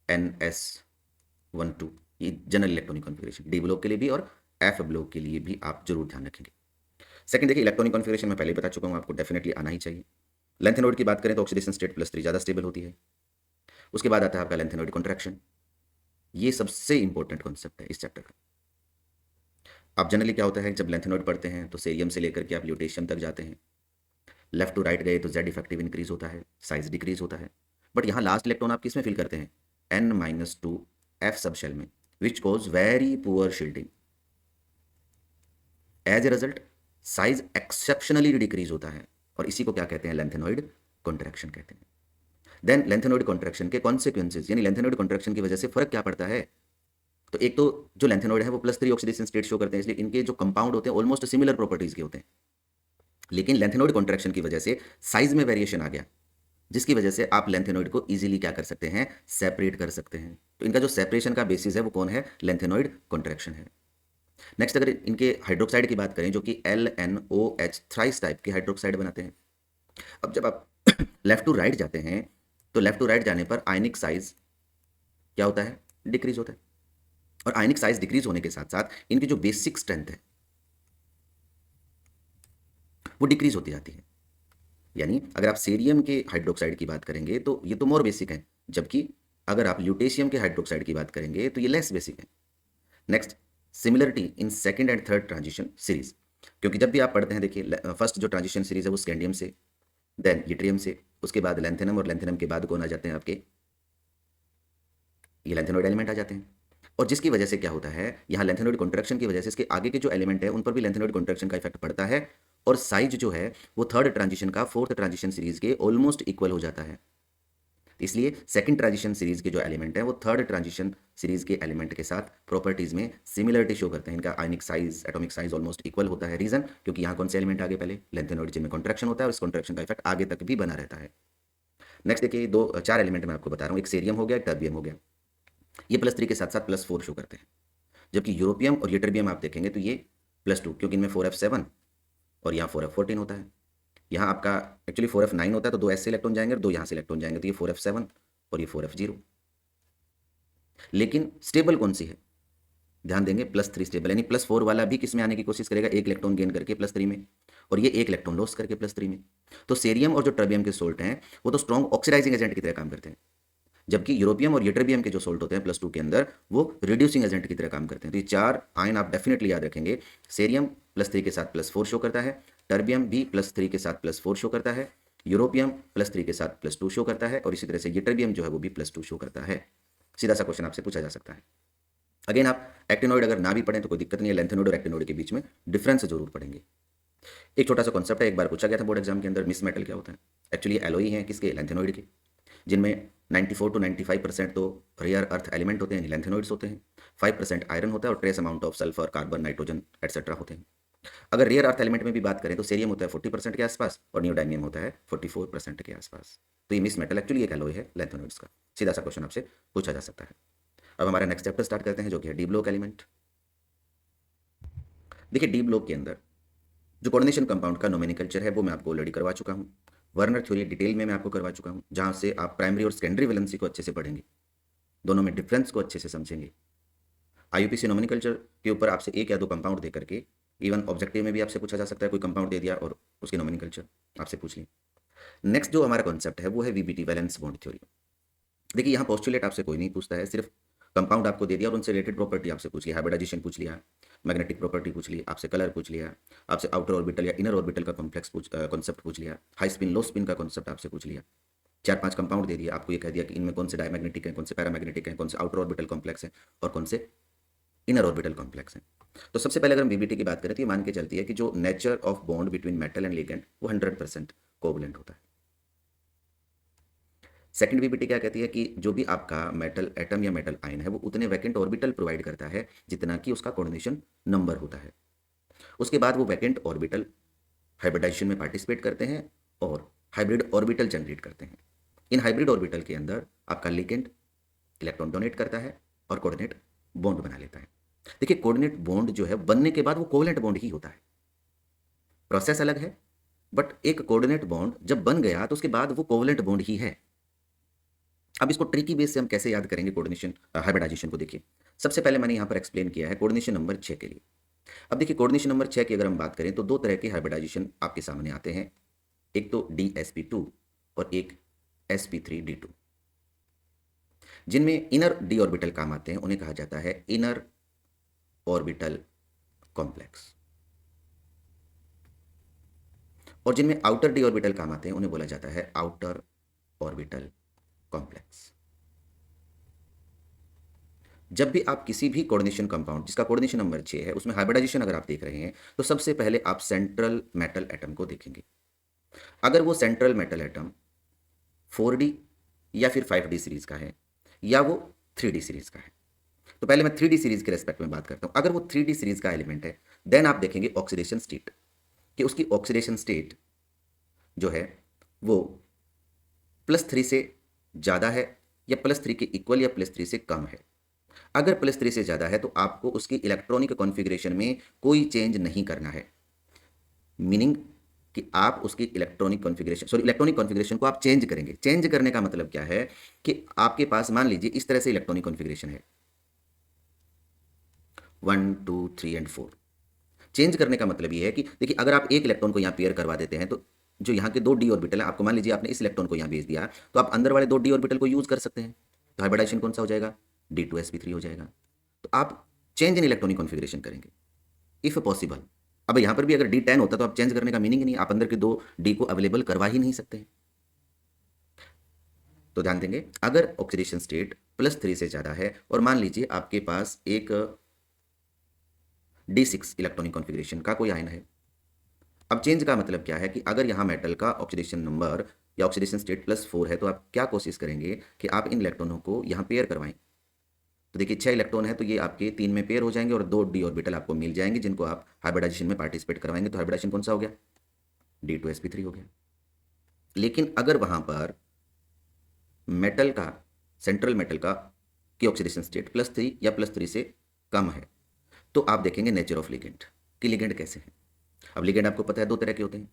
ns12, ये general electronic configuration D block के लिए भी और एफ ब्लॉक के लिए भी आप जरूर ध्यान रखेंगे। सेकंड देखिए, इलेक्ट्रॉनिक कॉन्फ़िगरेशन मैं पहले बता चुका हूँ, आपको डेफिनेटली आना ही चाहिए। लेंथेनॉइड की बात करें तो ऑक्सीडेशन स्टेट +3 ज़्यादा स्टेबल होती है। उसके बाद आता है आपका लेंथेनॉइड कॉन्ट्रैक्शन, ये सबसे इंपॉर्टेंट कॉन्सेप्ट है इस चैप्टर का। आप जनरली क्या होता है जब लेंथेनॉइड पढ़ते हैं तो सेरियम से लेकर के आप ल्यूटेशियम तक जाते हैं, लेफ्ट टू राइट गए तो जेड इफेक्टिव इंक्रीज होता है, साइज डिक्रीज होता है, बट यहाँ लास्ट इलेक्ट्रॉन आप किस में फिल करते हैं, n-2 f सब शेल में, which cause very poor shielding. As a result size exceptionally decrease होता है, और इसी को क्या कहते हैं, लेंथेनॉइड कॉन्ट्रैक्शन कहते हैं। देन लेंथेनॉइड कॉन्ट्रैक्शन के कॉन्सिक्वेंसेज, यानी लेंथेनॉइड कॉन्ट्रैक्शन की वजह से फर्क क्या पड़ता है। तो एक तो जो लेंथेनॉइड है वो +3 ऑक्सीडेशन स्टेट शो करते हैं, इसलिए इनके जो कंपाउंड होते हैं ऑलमोस्ट सिमिलर प्रॉपर्टीज के होते हैं, लेकिन लेंथेनॉइड कॉन्ट्रैक्शन की वजह से साइज में वेरिएशन आ गया, जिसकी वजह से आप लेंथेनॉइड को इजीली क्या कर सकते हैं, सेपरेट कर सकते हैं। तो इनका जो सेपरेशन का बेसिस है वो कौन है, लेंथेनॉइड कॉन्ट्रैक्शन है। नेक्स्ट अगर इनके हाइड्रोक्साइड की बात करें जो कि LNOH थ्राइस टाइप के हाइड्रोक्साइड बनाते हैं। अब जब आप लेफ्ट टू राइट जाते हैं तो लेफ्ट टू राइट जाने पर आयनिक साइज क्या होता है, डिक्रीज होता है। और आयनिक साइज डिक्रीज होने के साथ साथ इनकी जो बेसिक स्ट्रेंथ है वो डिक्रीज होती जाती है। यानी अगर आप सेरियम के हाइड्रोक्साइड की बात करेंगे तो ये तो मोर बेसिक है, जबकि अगर आप ल्यूटेशियम के हाइड्रोक्साइड की बात करेंगे तो ये लेस बेसिक है। Next, similarity in second and third transition series, क्योंकि जब भी आप पढ़ते हैं, देखिए फर्स्ट जो ट्रांजिशन सीरीज है वो स्कैंडियम से, देन यूट्रियम से, उसके बाद लेंथेनम, और लेंथेनम के बाद कौन आ जाते हैं आपके, ये लेंथेनॉइड एलिमेंट आ जाते हैं। और जिसकी वजह से क्या होता है, यहाँ लेंथेनॉइड कॉन्ट्रैक्शन की वजह से इसके आगे के जो एलिमेंट है उन पर भी लेंथेनॉइड कॉन्ट्रैक्शन का इफेक्ट पड़ता है, और साइज जो है वो थर्ड ट्रांजिशन का फोर्थ ट्रांजिशन सीरीज के ऑलमोस्ट इक्वल हो जाता है। इसलिए सेकंड ट्रांजिशन सीरीज के जो एलिमेंट हैं वो थर्ड ट्रांजिशन सीरीज के एलिमेंट के साथ प्रॉपर्टीज में सिमिलरिटी शो करते हैं। इनका आयनिक size, atomic size almost equal होता है। रीजन, क्योंकि यहाँ कौन से एलिमेंट आगे, पहले लेंथेनॉइड जिनमें कॉन्ट्रैक्शन होता है और इस कॉन्ट्रैक्शन का इफेक्ट आगे तक भी बना रहता है। नेक्स्ट देखिए, चार एलिमेंट मैं आपको बता रहा हूँ, एक सेरियम हो गया, एक टर्बियम हो गया, ये +3 के साथ साथ +4 शो करते हैं। जबकि यूरोपियम और यूटर्बियम आप देखेंगे तो ये +2, क्योंकि इनमें 4f7 और यहाँ 4f14 होता है। यहाँ आपका एक्चुअली 4f9 होता है, तो 2 S से इलेक्ट्रॉन जाएंगे और 2 यहाँ से इलेक्ट्रॉन जाएंगे, तो ये 4f7 और ये 4f0। लेकिन स्टेबल कौन सी है, ध्यान देंगे +3 स्टेबल, यानी +4 वाला भी किस में आने की कोशिश करेगा, एक इलेक्ट्रॉन गेन करके +3 में, और ये एक इलेक्ट्रॉन लॉस करके +3 में। तो सेरियम और जो टर्बियम के सोल्ट हैं वो तो स्ट्रॉन्ग ऑक्सीडाइजिंग एजेंट की तरह काम करते हैं, जबकि यूरोपियम और यूटर्बियम के जो सोल्ट होते हैं +2 के अंदर वो रिड्यूसिंग एजेंट की तरह काम करते हैं। तो ये चार आयन आप डेफिनेटली याद रखेंगे। सेरियम +3 के साथ +4 शो करता है, टर्बियम भी +3 के साथ +4 शो करता है, यूरोपियम +3 के साथ +2 शो करता है, और इसी तरह से यूटर्बियम जो है वो भी +2 शो करता है। सीधा सा क्वेश्चन आपसे पूछा जा सकता है। अगेन आप एक्टिनोइड अगर ना भी पढ़ें तो कोई दिक्कत नहीं है, लेंथेनोइड और एक्टिनोइड के बीच में डिफरेंस जरूर पढ़ेंगे। एक छोटा सा कॉन्सेप्ट है, एक बार पूछा गया था बोर्ड एग्जाम के अंदर, मिस मेटल क्या होता है। एक्चुअली एलोई हैं किसके, लेंथेनोइड के, जिनमें 94 to 95% तो रेयर अर्थ एलिमेंट होते हैं, लेंथेनोइड्स होते हैं, 5% आयरन होता है, और trace amount of sulphur, carbon, nitrogen etcetera होते हैं। अगर रेयर अर्थ एलिमेंट में भी बात करें तो सेरियम होता है 40% के आसपास और नियोडाइमियम होता है 44% के आसपास। तो ये मिस मेटल एक्चुअली एक एलॉय है लेंथेनोइड्स का। सीधा सा क्वेश्चन आपसे पूछा जा सकता है। अब हमारा नेक्स्ट चैप्टर स्टार्ट करते हैं, जो कि है डी ब्लॉक एलिमेंट। देखिए डी ब्लॉक के अंदर जो कोऑर्डिनेशन कंपाउंड का नोमेनक्लेचर है वो मैं आपको ऑलरेडी करवा चुका हूँ। वर्नर थ्योरी डिटेल में मैं आपको करवा चुका हूँ, जहाँ से आप प्राइमरी और सेकेंडरी वैलेंसी को अच्छे से पढ़ेंगे, दोनों में डिफरेंस को अच्छे से समझेंगे। आईयूपीएसी नोमेनक्लेचर के ऊपर आपसे एक या दो कंपाउंड दे करके, इवन ऑब्जेक्टिव में भी आपसे पूछा जा सकता है, कोई कंपाउंड दे दिया और उसकी नोमेनक्लेचर आपसे पूछ ली। नेक्स्ट जो हमारा कॉन्सेप्ट है वो है वीबीटी, वैलेंस बॉन्ड थ्योरी। देखिए यहाँ पोस्टुलेट आपसे कोई नहीं पूछता है, सिर्फ कंपाउंड आपको दे दिया और उनसे रिलेटेड प्रॉपर्टी आपसे पूछ लिया, हाइब्रिडाइजेशन पूछ लिया, मैग्नेटिक प्रॉपर्टी पूछ ली, आपसे कलर पूछ लिया, आपसे आउटर ऑर्बिटल या इनर ऑर्बिटल का कॉम्प्लेक्स कॉन्सेप्ट पूछ लिया, हाई स्पिन लो स्पिन का कॉन्सेप्ट आपसे पूछ लिया, 4-5 कंपाउंड दे दिया, आपको ये कह दिया कि इनमें कौन से डायमैग्नेटिक हैं, कौन से पैरामैग्नेटिक हैं, कौन से आउटर ऑर्बिटल कॉम्प्लेक्स हैं और कौन से इनर ऑर्बिटल कॉम्प्लेक्स हैं। तो सबसे पहले अगर हम वीबीटी की बात करें तो ये मान के चलती है कि जो nature of bond between metal and ligand वो 100% कोवलेंट होता है। सेकंड वीबीटी क्या कहती है कि जो भी आपका मेटल एटम या मेटल आयन है वो उतने वैकेंट ऑर्बिटल प्रोवाइड करता है जितना कि उसका कोऑर्डिनेशन नंबर होता है। उसके बाद वो वैकेंट ऑर्बिटल हाइब्रिडाइजेशन में पार्टिसिपेट करते हैं और हाइब्रिड ऑर्बिटल जनरेट करते हैं। इन हाइब्रिड ऑर्बिटल के अंदर आपका लिगेंड इलेक्ट्रॉन डोनेट करता है और कोऑर्डिनेट बॉन्ड बना लेता है। देखिए कोऑर्डिनेट बॉन्ड जो है बनने के बाद वो कोवलेंट बॉन्ड ही होता है, प्रोसेस अलग है, बट एक कोऑर्डिनेट बॉन्ड जब बन गया तो उसके बाद वो कोवलेंट बॉन्ड ही है। अब इसको ट्रिकी बेस से हम कैसे याद करेंगे कोऑर्डिनेशन हाइब्रिडाइजेशन को। देखिए सबसे पहले मैंने यहाँ पर एक्सप्लेन किया है कोऑर्डिनेशन नंबर 6 के लिए। अब देखिए कोऑर्डिनेशन नंबर 6 की अगर हम बात करें तो दो तरह के हाइब्रिडाइजेशन आपके सामने आते हैं, एक तो DsP2 और एक sp3d2। जिनमें इनर डी ऑर्बिटल काम आते हैं उन्हें कहा जाता है इनर ऑर्बिटल कॉम्प्लेक्स, और जिनमें आउटर डी ऑर्बिटल काम आते हैं उन्हें बोला जाता है आउटर ऑर्बिटल कॉम्प्लेक्स। जब भी आप किसी भी कोऑर्डिनेशन कंपाउंड जिसका कोऑर्डिनेशन नंबर 6 है उसमें हाइब्रिडाइजेशन अगर आप देख रहे हैं तो सबसे पहले आप सेंट्रल मेटल एटम को देखेंगे। अगर वो सेंट्रल मेटल एटम 4D या फिर 5D सीरीज का है या वो 3D सीरीज का है, तो पहले मैं 3D सीरीज के रेस्पेक्ट में बात करता हूं। अगर वो 3D सीरीज का एलिमेंट है देन आप देखेंगे ऑक्सीडेशन स्टेट, कि उसकी ऑक्सीडेशन स्टेट जो है वो +3 से ज़्यादा है या +3 के इक्वल या +3 से कम है। अगर +3 से ज़्यादा है तो आपको उसकी इलेक्ट्रॉनिक कॉन्फ़िगरेशन में कोई चेंज नहीं करना है। मीनिंग कि आप उसकी इलेक्ट्रॉनिक कॉन्फ़िगरेशन को आप चेंज करेंगे। चेंज करने का मतलब क्या है कि आपके पास मान लीजिए इस तरह से इलेक्ट्रॉनिक कॉन्फ़िगरेशन है 1 2 3 एंड 4। चेंज करने का मतलब ये है कि देखिए अगर आप एक इलेक्ट्रॉन को यहाँ पेयर करवा देते हैं तो जो यहाँ के 2 डी ऑर्बिटल है, आपको मान लीजिए आपने इस इलेक्ट्रॉन को यहाँ भेज दिया, तो आप अंदर वाले 2 डी ऑर्बिटल को यूज़ कर सकते हैं। तो हाइब्रिडाइजेशन कौन सा हो जाएगा? D2sp3 हो जाएगा। तो आप चेंज इन इलेक्ट्रॉनिक कॉन्फ़िगरेशन करेंगे इफ़ पॉसिबल। अब यहाँ पर भी अगर D10 होता तो आप चेंज करने का मीनिंग ही नहीं, आप अंदर के 2 डी को अवेलेबल करवा ही नहीं सकते। तो ध्यान देंगे, अगर ऑक्सीडेशन स्टेट +3 से ज़्यादा है और मान लीजिए आपके पास एक D6 इलेक्ट्रॉनिक कॉन्फ़िगरेशन का कोई आयन है। अब चेंज का मतलब क्या है कि अगर यहाँ मेटल का ऑक्सीडेशन नंबर या ऑक्सीडेशन स्टेट +4 है तो आप क्या कोशिश करेंगे कि आप इन इलेक्ट्रॉनों को यहाँ पेयर करवाएं। तो देखिए 6 इलेक्ट्रॉन है तो ये आपके 3 में पेयर हो जाएंगे और 2 डी ऑर्बिटल आपको मिल जाएंगे जिनको आप हाइब्रिडाइजेशन में पार्टिसिपेट करवाएंगे। तो हाइब्रिडाइजेशन कौन सा हो गया? D2sp3 हो गया। लेकिन अगर वहाँ पर मेटल का, सेंट्रल मेटल का की ऑक्सीडेशन स्टेट +3 या +3 से कम है तो आप देखेंगे नेचर ऑफ लिगेंड कि लिगेंड कैसे है। अब लिगेंड आपको पता है 2 तरह के होते हैं।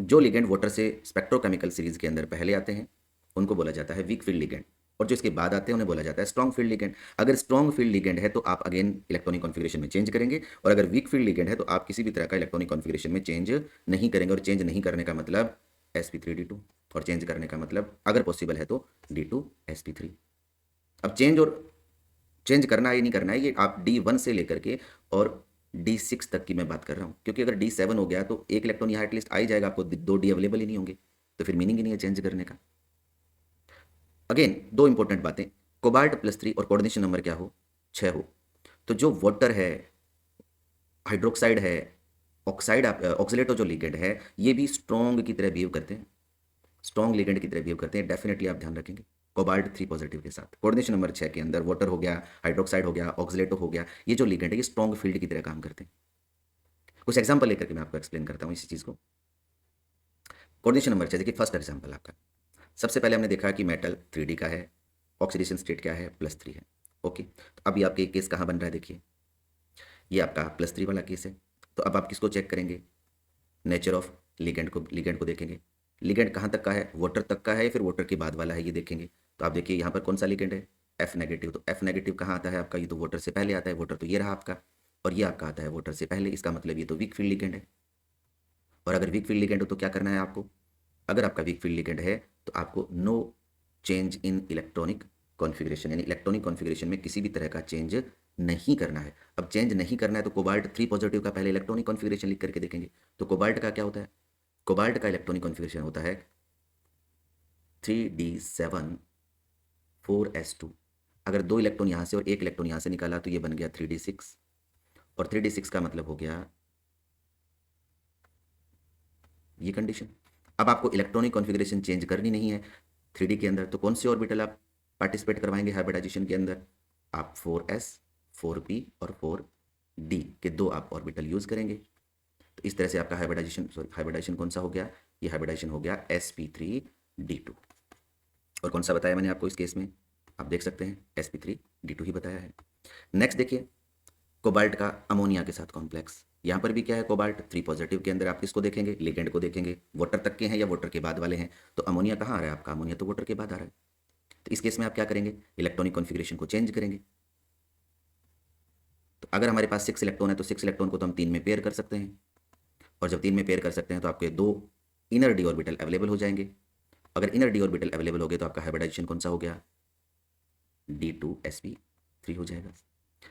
जो लिगेंड वाटर से स्पेक्ट्रोकेमिकल सीरीज के अंदर पहले आते हैं उनको बोला जाता है वीक फील्ड लिगेंड, और जो इसके बाद आते हैं उन्हें बोला जाता है स्ट्रॉन्ग फील्ड लिगेंड। अगर स्ट्रॉन्ग फील्ड लिगेंड है तो आप अगेन इलेक्ट्रॉनिक कॉन्फ़िगरेशन में चेंज करेंगे, और अगर वीक फील्ड लिगेंड है तो आप किसी भी तरह का इलेक्ट्रॉनिक कॉन्फ़िगरेशन में चेंज नहीं करेंगे। और चेंज नहीं करने का मतलब sp3d2, और चेंज करने का मतलब अगर पॉसिबल है तो d2sp3। अब चेंज करना है या नहीं करना है ये आप D1 से लेकर के और D6 तक की मैं बात कर रहा हूँ, क्योंकि अगर D7 हो गया तो एक इलेक्ट्रॉन यहाँ एटलीस्ट आ ही जाएगा, आपको 2 डी अवेलेबल ही नहीं होंगे, तो फिर मीनिंग ही नहीं है चेंज करने का। अगेन 2 इंपॉर्टेंट बातें, कोबाल्ट +3 और कोऑर्डिनेशन नंबर क्या हो? 6 हो, तो जो वाटर है, हाइड्रोक्साइड है, ऑक्साइड ऑक्सीलेटो जो लिगेंड है, ये भी स्ट्रॉन्ग की तरह बिहेव करते हैं, स्ट्रॉन्ग लिगेंड की तरह बिहेव करते हैं। डेफिनेटली आप ध्यान रखेंगे कोबाल्ट 3 पॉजिटिव के साथ कोऑर्डिनेशन नंबर 6 के अंदर वाटर हो गया, हाइड्रोक्साइड हो गया, ऑक्सीलेटो हो गया, ये जो लिगेंड है ये स्ट्रॉन्ग फील्ड की तरह काम करते हैं। कुछ एग्जांपल लेकर के मैं आपको एक्सप्लेन करता हूँ इसी चीज़ को। कोऑर्डिनेशन नंबर 6 देखिए, फर्स्ट एग्जांपल आपका, सबसे पहले हमने देखा कि मेटल 3D का है, ऑक्सीडेशन स्टेट क्या है? +3 है। ओके, तो अभी आपके केस कहाँ बन रहा है? देखिए ये आपका +3 वाला केस है। तो अब आप किसको चेक करेंगे? नेचर ऑफ लिगेंड को देखेंगे। लिगेंड कहाँ तक का है? वाटर तक का है या फिर वाटर के बाद वाला है, ये देखेंगे। तो आप देखिए यहाँ पर कौन सा लिगेंड है? F negative. तो F नेगेटिव कहाँ आता है आपका? ये तो वाटर से पहले आता है, वाटर तो ये रहा आपका, और ये आपका आता है वाटर से पहले, इसका मतलब ये तो वीक फील्ड लिगेंड है। और अगर वीक फील्ड लिगेंड हो तो क्या करना है आपको? अगर आपका वीक फील्ड लिगेंड है तो आपको no change in electronic configuration, यानी इलेक्ट्रॉनिक कॉन्फ़िगरेशन में किसी भी तरह का चेंज नहीं करना है। अब चेंज नहीं करना है तो कोबाल्ट 3 पॉजिटिव का पहले इलेक्ट्रॉनिक कॉन्फ़िगरेशन लिख करके देखेंगे। तो कोबाल्ट का क्या होता है? कोबाल्ट का इलेक्ट्रॉनिक कॉन्फ़िगरेशन होता है 3d7 4s2। अगर 2 इलेक्ट्रॉन यहाँ से और 1 इलेक्ट्रॉन यहाँ से निकाला तो ये बन गया 3d6, और 3d6 का मतलब हो गया ये कंडीशन। अब आपको इलेक्ट्रॉनिक कॉन्फ़िगरेशन चेंज करनी नहीं है 3D के अंदर, तो कौन से ऑर्बिटल आप पार्टिसिपेट करवाएंगे हाइब्रिडाइजेशन के अंदर? आप 4s 4p और 4d के 2 आप ऑर्बिटल यूज़ करेंगे। तो इस तरह से आपका हाइब्रिडाइजेशन कौन सा हो गया? ये हाइब्रिडाइजेशन हो गया sp3d2। और कौन सा बताया मैंने आपको इस केस में? आप देख सकते हैं sp3d2 ही बताया है। नेक्स्ट देखिए, कोबाल्ट का अमोनिया के साथ कॉम्प्लेक्स, यहाँ पर भी क्या है? कोबाल्ट 3 पॉजिटिव के अंदर आप किसको देखेंगे? लिगेंड को देखेंगे। वाटर तक के हैं या वाटर के बाद वाले हैं? तो अमोनिया कहाँ आ रहा है आपका? अमोनिया तो वाटर के बाद आ रहा है। तो इस केस में आप क्या करेंगे? इलेक्ट्रॉनिक कॉन्फ़िगरेशन को चेंज करेंगे। तो अगर हमारे पास 6 इलेक्ट्रॉन है तो 6 इलेक्ट्रॉन को तो हम 3 में पेयर कर सकते हैं, और जब 3 में पेयर कर सकते हैं तो आपके 2 इनर डी ऑर्बिटल अवेलेबल हो जाएंगे। अगर इनर डी ऑर्बिटल अवेलेबल हो गए तो आपका हाइब्रिडाइजेशन कौन सा हो गया? D2sp3 हो जाएगा।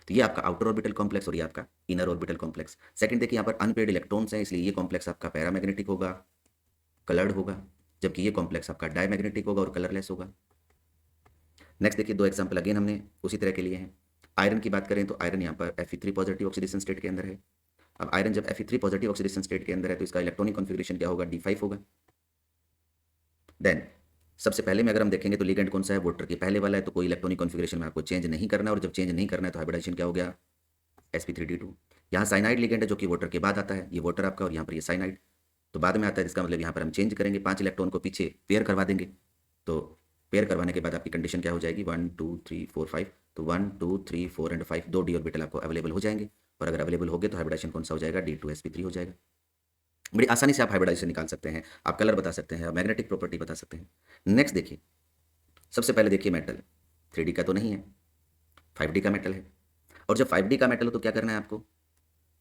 तो ये आपका आउटर ऑर्बिटल कॉम्प्लेक्स और ये आपका इनर ऑर्बिटल कॉम्प्लेक्स। सेकंड देखिए, यहाँ पर अनपेयर्ड इलेक्ट्रॉन्स हैं, इसलिए ये कॉम्प्लेक्स आपका पैरामैग्नेटिक होगा, कलर्ड होगा, जबकि ये कॉम्प्लेक्स आपका डायमैग्नेटिक होगा और कलरलेस होगा। नेक्स्ट देखिए, 2 एग्जाम्पल अगेन हमने उसी तरह के लिए हैं। आयरन की बात करें तो आयरन यहाँ पर Fe3 पॉजिटिव ऑक्सीडेशन स्टेट के अंदर है। अब आयरन जब Fe3 पॉजिटिव ऑक्सीडेशन स्टेट के अंदर है तो इसका इलेक्ट्रॉनिक कॉन्फ़िगरेशन क्या होगा? D5 होगा। देन सबसे पहले में अगर हम देखेंगे तो लिगेंड कौन सा है? वाटर के पहले वाला है, तो कोई इलेक्ट्रॉनिक कॉन्फ़िगरेशन में आपको चेंज नहीं करना है, और जब चेंज नहीं करना है तो हाइब्रिडाइजेशन क्या हो गया? sp3d2। यहाँ साइनाइड लिगेंड है जो कि वाटर के बाद आता है, ये वाटर आपका, और यहाँ पर ये साइनाइड तो बाद में आता है, इसका मतलब यहाँ पर हम चेंज करेंगे, 5 इलेक्ट्रॉन को पीछे पेयर करवा देंगे। तो पेयर करवाने के बाद आपकी कंडीशन क्या हो जाएगी? 1 2 3 4 5। तो 1 2 3 4 एंड 5 2 डी ऑर्बिटल आपको अवेलेबल हो जाएंगे, और अगर अवेलेबल हो गए तो हाइब्रिडाइजेशन कौन सा हो जाएगा? D2sp3 हो जाएगा। बड़ी आसानी से आप हाइब्रिडाइजेशन निकाल सकते हैं, आप कलर बता सकते हैं, आप मैग्नेटिक प्रॉपर्टी बता सकते हैं। नेक्स्ट देखिए, सबसे पहले देखिए मेटल 3D का तो नहीं है, 5D का मेटल है। और जब 5D का मेटल हो तो क्या करना है आपको?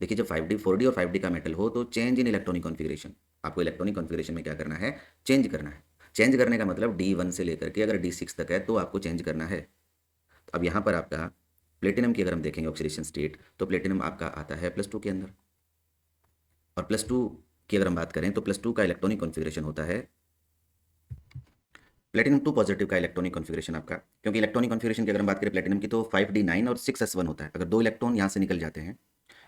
देखिए जब 5D 4D और 5D का मेटल हो तो चेंज इन इलेक्ट्रॉनिक कॉन्फ़िगरेशन, आपको इलेक्ट्रॉनिक कॉन्फ़िगरेशन में क्या करना है? चेंज करना है। चेंज करने का मतलब D1 से लेकर के अगर D6 तक है तो आपको चेंज करना है। तो अब यहाँ पर आपका प्लेटिनम की अगर हम देखेंगे ऑक्सीडेशन स्टेट, तो प्लेटिनम आपका आता है +2 के अंदर। और +2 की अगर हम बात करें तो +2 का इलेक्ट्रॉनिक कॉन्फ़िगरेशन होता है, प्लेटिनम 2 पॉजिटिव का इलेक्ट्रॉनिक कॉन्फ़िगरेशन आपका, क्योंकि इलेक्ट्रॉनिक कॉन्फ़िगरेशन की अगर हम बात करें प्लेटिनम की तो 5D9 और 6s1 होता है। अगर 2 इलेक्ट्रॉन यहाँ से निकल जाते हैं,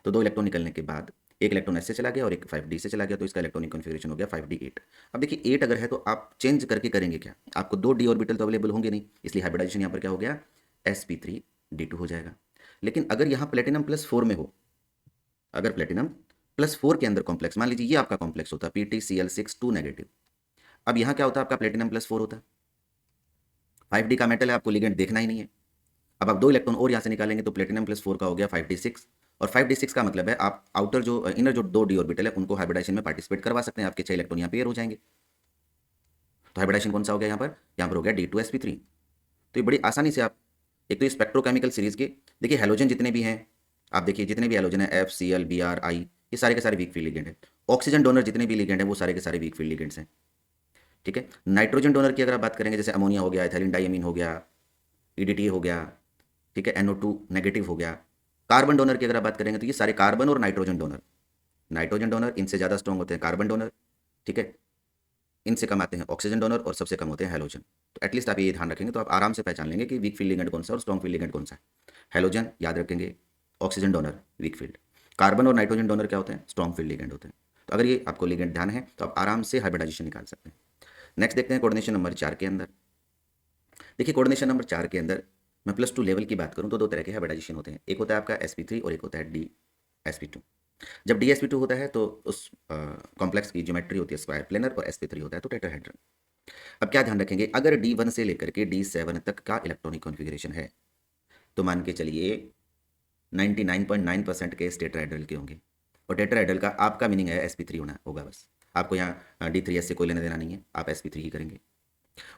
तो 2 इलेक्ट्रॉन निकलने के बाद एक इलेक्ट्रॉन S से चला गया और एक 5D से चला गया, तो इसका इलेक्ट्रॉनिक कॉन्फ़िगरेशन हो गया 5D8। अब देखिए 8 अगर है तो आप चेंज करके करेंगे क्या? आपको 2 d ऑर्बिटल तो अवेलेबल होंगे नहीं, इसलिए हाइब्रिडाइजेशन यहाँ पर क्या हो गया? sp3d2 हो जाएगा। लेकिन अगर यहाँ प्लेटिनम +4 में हो, अगर प्लेटिनम +4 के अंदर कॉम्प्लेक्स, मान लीजिए ये आपका कॉम्प्लेक्स होता PtCl6 2 नेगेटिव। अब यहाँ क्या होता है? आपका प्लेटिनम +4 होता है, 5D का मेटल है, आपको लिगेंड देखना ही नहीं है। अब आप 2 इलेक्ट्रॉन और यहाँ से निकालेंगे तो प्लेटिनम +4 का हो गया 5D6, और 5D6 का मतलब है आप आउटर जो इनर जो 2 d ऑर्बिटल है उनको हाइब्रिडाइजेशन में पार्टिसिपेट करवा सकते हैं, आपके 6 इलेक्ट्रॉन यहाँ पेयर हो जाएंगे। तो हाइब्रिडाइजेशन कौन सा हो गया यहाँ पर? यहाँ पर हो गया D2sp3। तो ये बड़ी आसानी से आप, एक तो ये स्पेक्ट्रोकेमिकल सीरीज के देखिए हैलोजन जितने भी हैं, आप देखिए जितने भी हैलोजन है FCl Br I, ये सारे के सारे वीक फील्ड लिगेंड है। ऑक्सीजन डोनर जितने भी लिगेंड है वो सारे के सारे वीक फील्ड लिगेंड्स हैं, ठीक है। नाइट्रोजन डोनर की अगर आप बात करेंगे, जैसे अमोनिया हो गया, एथिलीन डाइमीन हो गया, EDTA हो गया, ठीक है, NO2 नेगेटिव हो गया। कार्बन डोनर की अगर आप बात करेंगे तो ये सारे कार्बन और नाइट्रोजन डोनर, नाइट्रोजन डोनर इनसे ज़्यादा स्ट्रॉन्ग होते हैं कार्बन डोनर, ठीक है, इनसे कम आते हैं ऑक्सीजन डोनर और सबसे कम होते हैं हैलोजन। तो एटलीस्ट आप ये ध्यान रखेंगे तो आप आराम से पहचान लेंगे कि वीक फील्ड लिगेंड कौन सा और स्ट्रॉन्ग फील्ड लिगेंड कौन सा है। हैलोजन याद रखेंगे, oxygen donor weak field, carbon और नाइट्रोजन डोनर क्या होते हैं? स्ट्रॉन्ग फील्ड लिगेंड होते हैं। तो अगर ये आपको लिगेंड ध्यान है तो आप आराम से हाइब्रिडाइजेशन निकाल सकते हैं। नेक्स्ट देखते हैं कोऑर्डिनेशन नंबर 4 के अंदर। देखिए कोऑर्डिनेशन नंबर 4 के अंदर मैं +2 लेवल की बात करूं तो 2 तरह के हाइब्रिडाइजेशन होते हैं, एक होता है आपका sp3 और एक होता है dsp2। जब dsp2 होता है तो उस कॉम्प्लेक्स की ज्योमेट्री होती है स्क्वायर प्लेनर, और sp3 होता है तो टेट्राहेड्रन। अब क्या ध्यान रखेंगे, अगर D1 से लेकर के D7 तक का इलेक्ट्रॉनिक कॉन्फ़िगरेशन है तो मान के चलिए 99.9% केस टेट्राहेड्रल के होंगे, और टेट्राहेड्रल का आपका मीनिंग है sp3 होना होगा बस। आपको यहाँ D3s से कोई लेना देना नहीं है, आप sp3 ही करेंगे।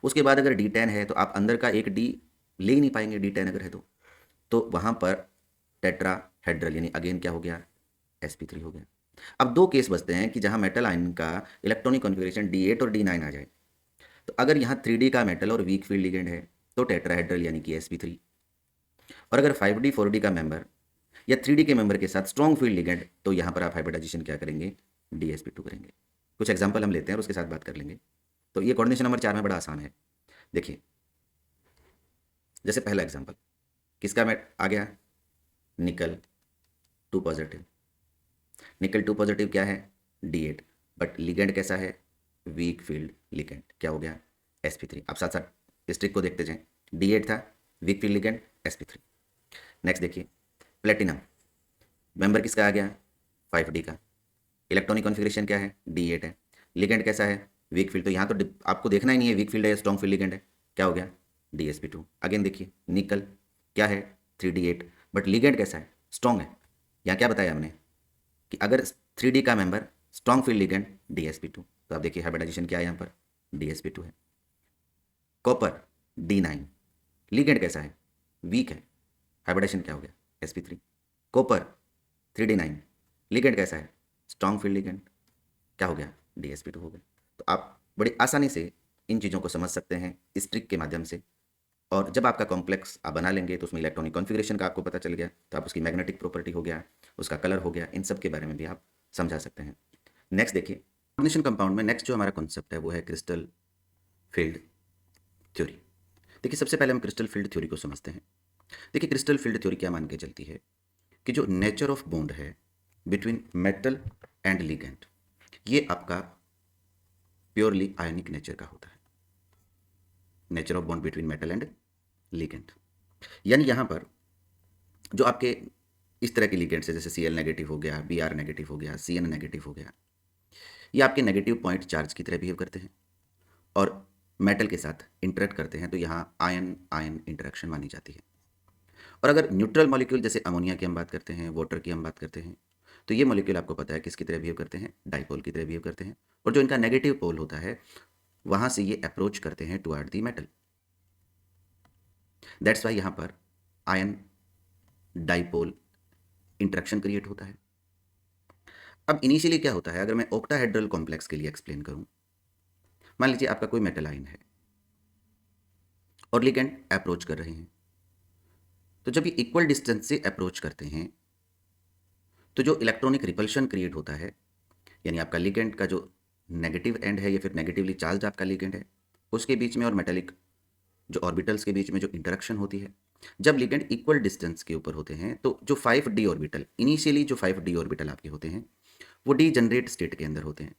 उसके बाद अगर D10 है तो आप अंदर का एक D ले ही नहीं पाएंगे, D10 अगर है तो वहाँ पर टेट्राहेड्रल यानी अगेन क्या हो गया? sp3 हो गया। अब 2 केस बचते हैं कि जहाँ मेटल आयन का इलेक्ट्रॉनिक कॉन्फ़िगरेशन D8 और D9 आ जाए। तो अगर यहाँ 3D का मेटल और वीक फील्ड लिगेंड है तो टेट्राहेड्रल यानी कि sp3, और अगर 5D 4D का मेंबर या 3D के मेंबर के साथ स्ट्रॉन्ग फील्ड लिगेंड तो यहाँ पर आप हाइब्रिडाइजेशन क्या करेंगे? dsp2 करेंगे। कुछ एग्जाम्पल हम लेते हैं और उसके साथ बात कर लेंगे। तो ये कोऑर्डिनेशन नंबर 4 में बड़ा आसान है। देखिए जैसे पहला एग्जाम्पल किसका में आ गया? निकल 2 पॉजिटिव। निकल 2 पॉजिटिव क्या है? D8, बट लिगेंड कैसा है? वीक फील्ड लिगेंड, क्या हो गया? sp3। आप साथ साथ इस ट्रिक को देखते जाएं, D8 था, weak field ligand sp3। Next देखिए प्लेटिनम, मेंबर किसका आ गया? 5D का, इलेक्ट्रॉनिक कॉन्फ़िगरेशन क्या है? D8 है, लिगेंड कैसा है? Weak field. तो यहाँ तो आपको देखना ही नहीं है वीक फील्ड है या स्ट्रॉन्ग फील्ड लिगेंड है, क्या हो गया? dsp2। अगेन देखिए निकल क्या है? 3D8, बट लिगेंड कैसा है? स्ट्रॉन्ग है। यहाँ क्या बताया हमने कि अगर 3D का member strong field ligand dsp2, तो आप देखिए हाइब्रिडाइजेशन क्या है यहाँ पर? dsp2 है। कॉपर D9, लिगेंड कैसा है? वीक है, हाइब्रिडेशन क्या हो गया? sp3। कॉपर 3D9, लिगेंड कैसा है? स्ट्रॉन्ग फील्ड लिगेंड, क्या हो गया? dsp2 हो गया। तो आप बड़ी आसानी से इन चीज़ों को समझ सकते हैं इस ट्रिक के माध्यम से, और जब आपका कॉम्प्लेक्स आप बना लेंगे तो उसमें इलेक्ट्रॉनिक कॉन्फ़िगरेशन का आपको पता चल गया तो आप उसकी मैग्नेटिक प्रॉपर्टी हो गया, उसका कलर हो गया, इन सब के बारे में भी आप समझा सकते हैं। नेक्स्ट देखिए कोऑर्डिनेशन कंपाउंड में नेक्स्ट जो हमारा कॉन्सेप्ट है वो है क्रिस्टल फील्ड थ्योरी। देखिए सबसे पहले हम क्रिस्टल फील्ड थ्योरी को समझते हैं। देखिए क्रिस्टल फील्ड थ्योरी क्या मान के चलती है कि जो नेचर ऑफ बॉन्ड है बिटवीन मेटल एंड लिगेंड, ये आपका प्योरली आयनिक नेचर का होता है। Nature of bond between metal and ligand, यानी यहाँ पर जो आपके इस तरह के लिगेंड्स है जैसे Cl नेगेटिव हो गया, Br नेगेटिव हो गया, Cn नेगेटिव हो गया, ये आपके नेगेटिव पॉइंट चार्ज की तरह बिहेव करते हैं और मेटल के साथ इंटरेक्ट करते हैं, तो यहाँ आयन आयन इंटरेक्शन मानी जाती है। और अगर न्यूट्रल मॉलिक्यूल जैसे अमोनिया की हम बात करते हैं, वाटर की हम बात करते हैं, तो ये मॉलिक्यूल आपको पता है किसकी तरह बिहेव करते हैं, डाइपोल की तरह बिहेव करते हैं, और जो इनका नेगेटिव पोल होता है वहां से ये अप्रोच करते हैं toward the metal. That's why यहां पर आयन डाइपोल इंटरेक्शन क्रिएट होता है। अब इनिशियली क्या होता है, अगर मैं ऑक्टाहेड्रल कॉम्प्लेक्स के लिए एक्सप्लेन करूं, मान लीजिए आपका कोई मेटल आयन है और लिगेंड अप्रोच कर रहे हैं, तो जब ये इक्वल डिस्टेंस से अप्रोच करते हैं तो जो इलेक्ट्रॉनिक रिपल्शन क्रिएट होता है, यानी आपका लिगेंड का जो नेगेटिव एंड है या फिर नेगेटिवली चार्ज आपका लिगेंड है उसके बीच में और मेटेलिक जो ऑर्बिटल्स के बीच में जो इंटरेक्शन होती है, जब लिगेंड इक्वल डिस्टेंस के ऊपर होते हैं तो जो 5d ऑर्बिटल, इनिशियली जो 5d ऑर्बिटल आपके होते हैं वो डी जनरेट स्टेट के अंदर होते हैं।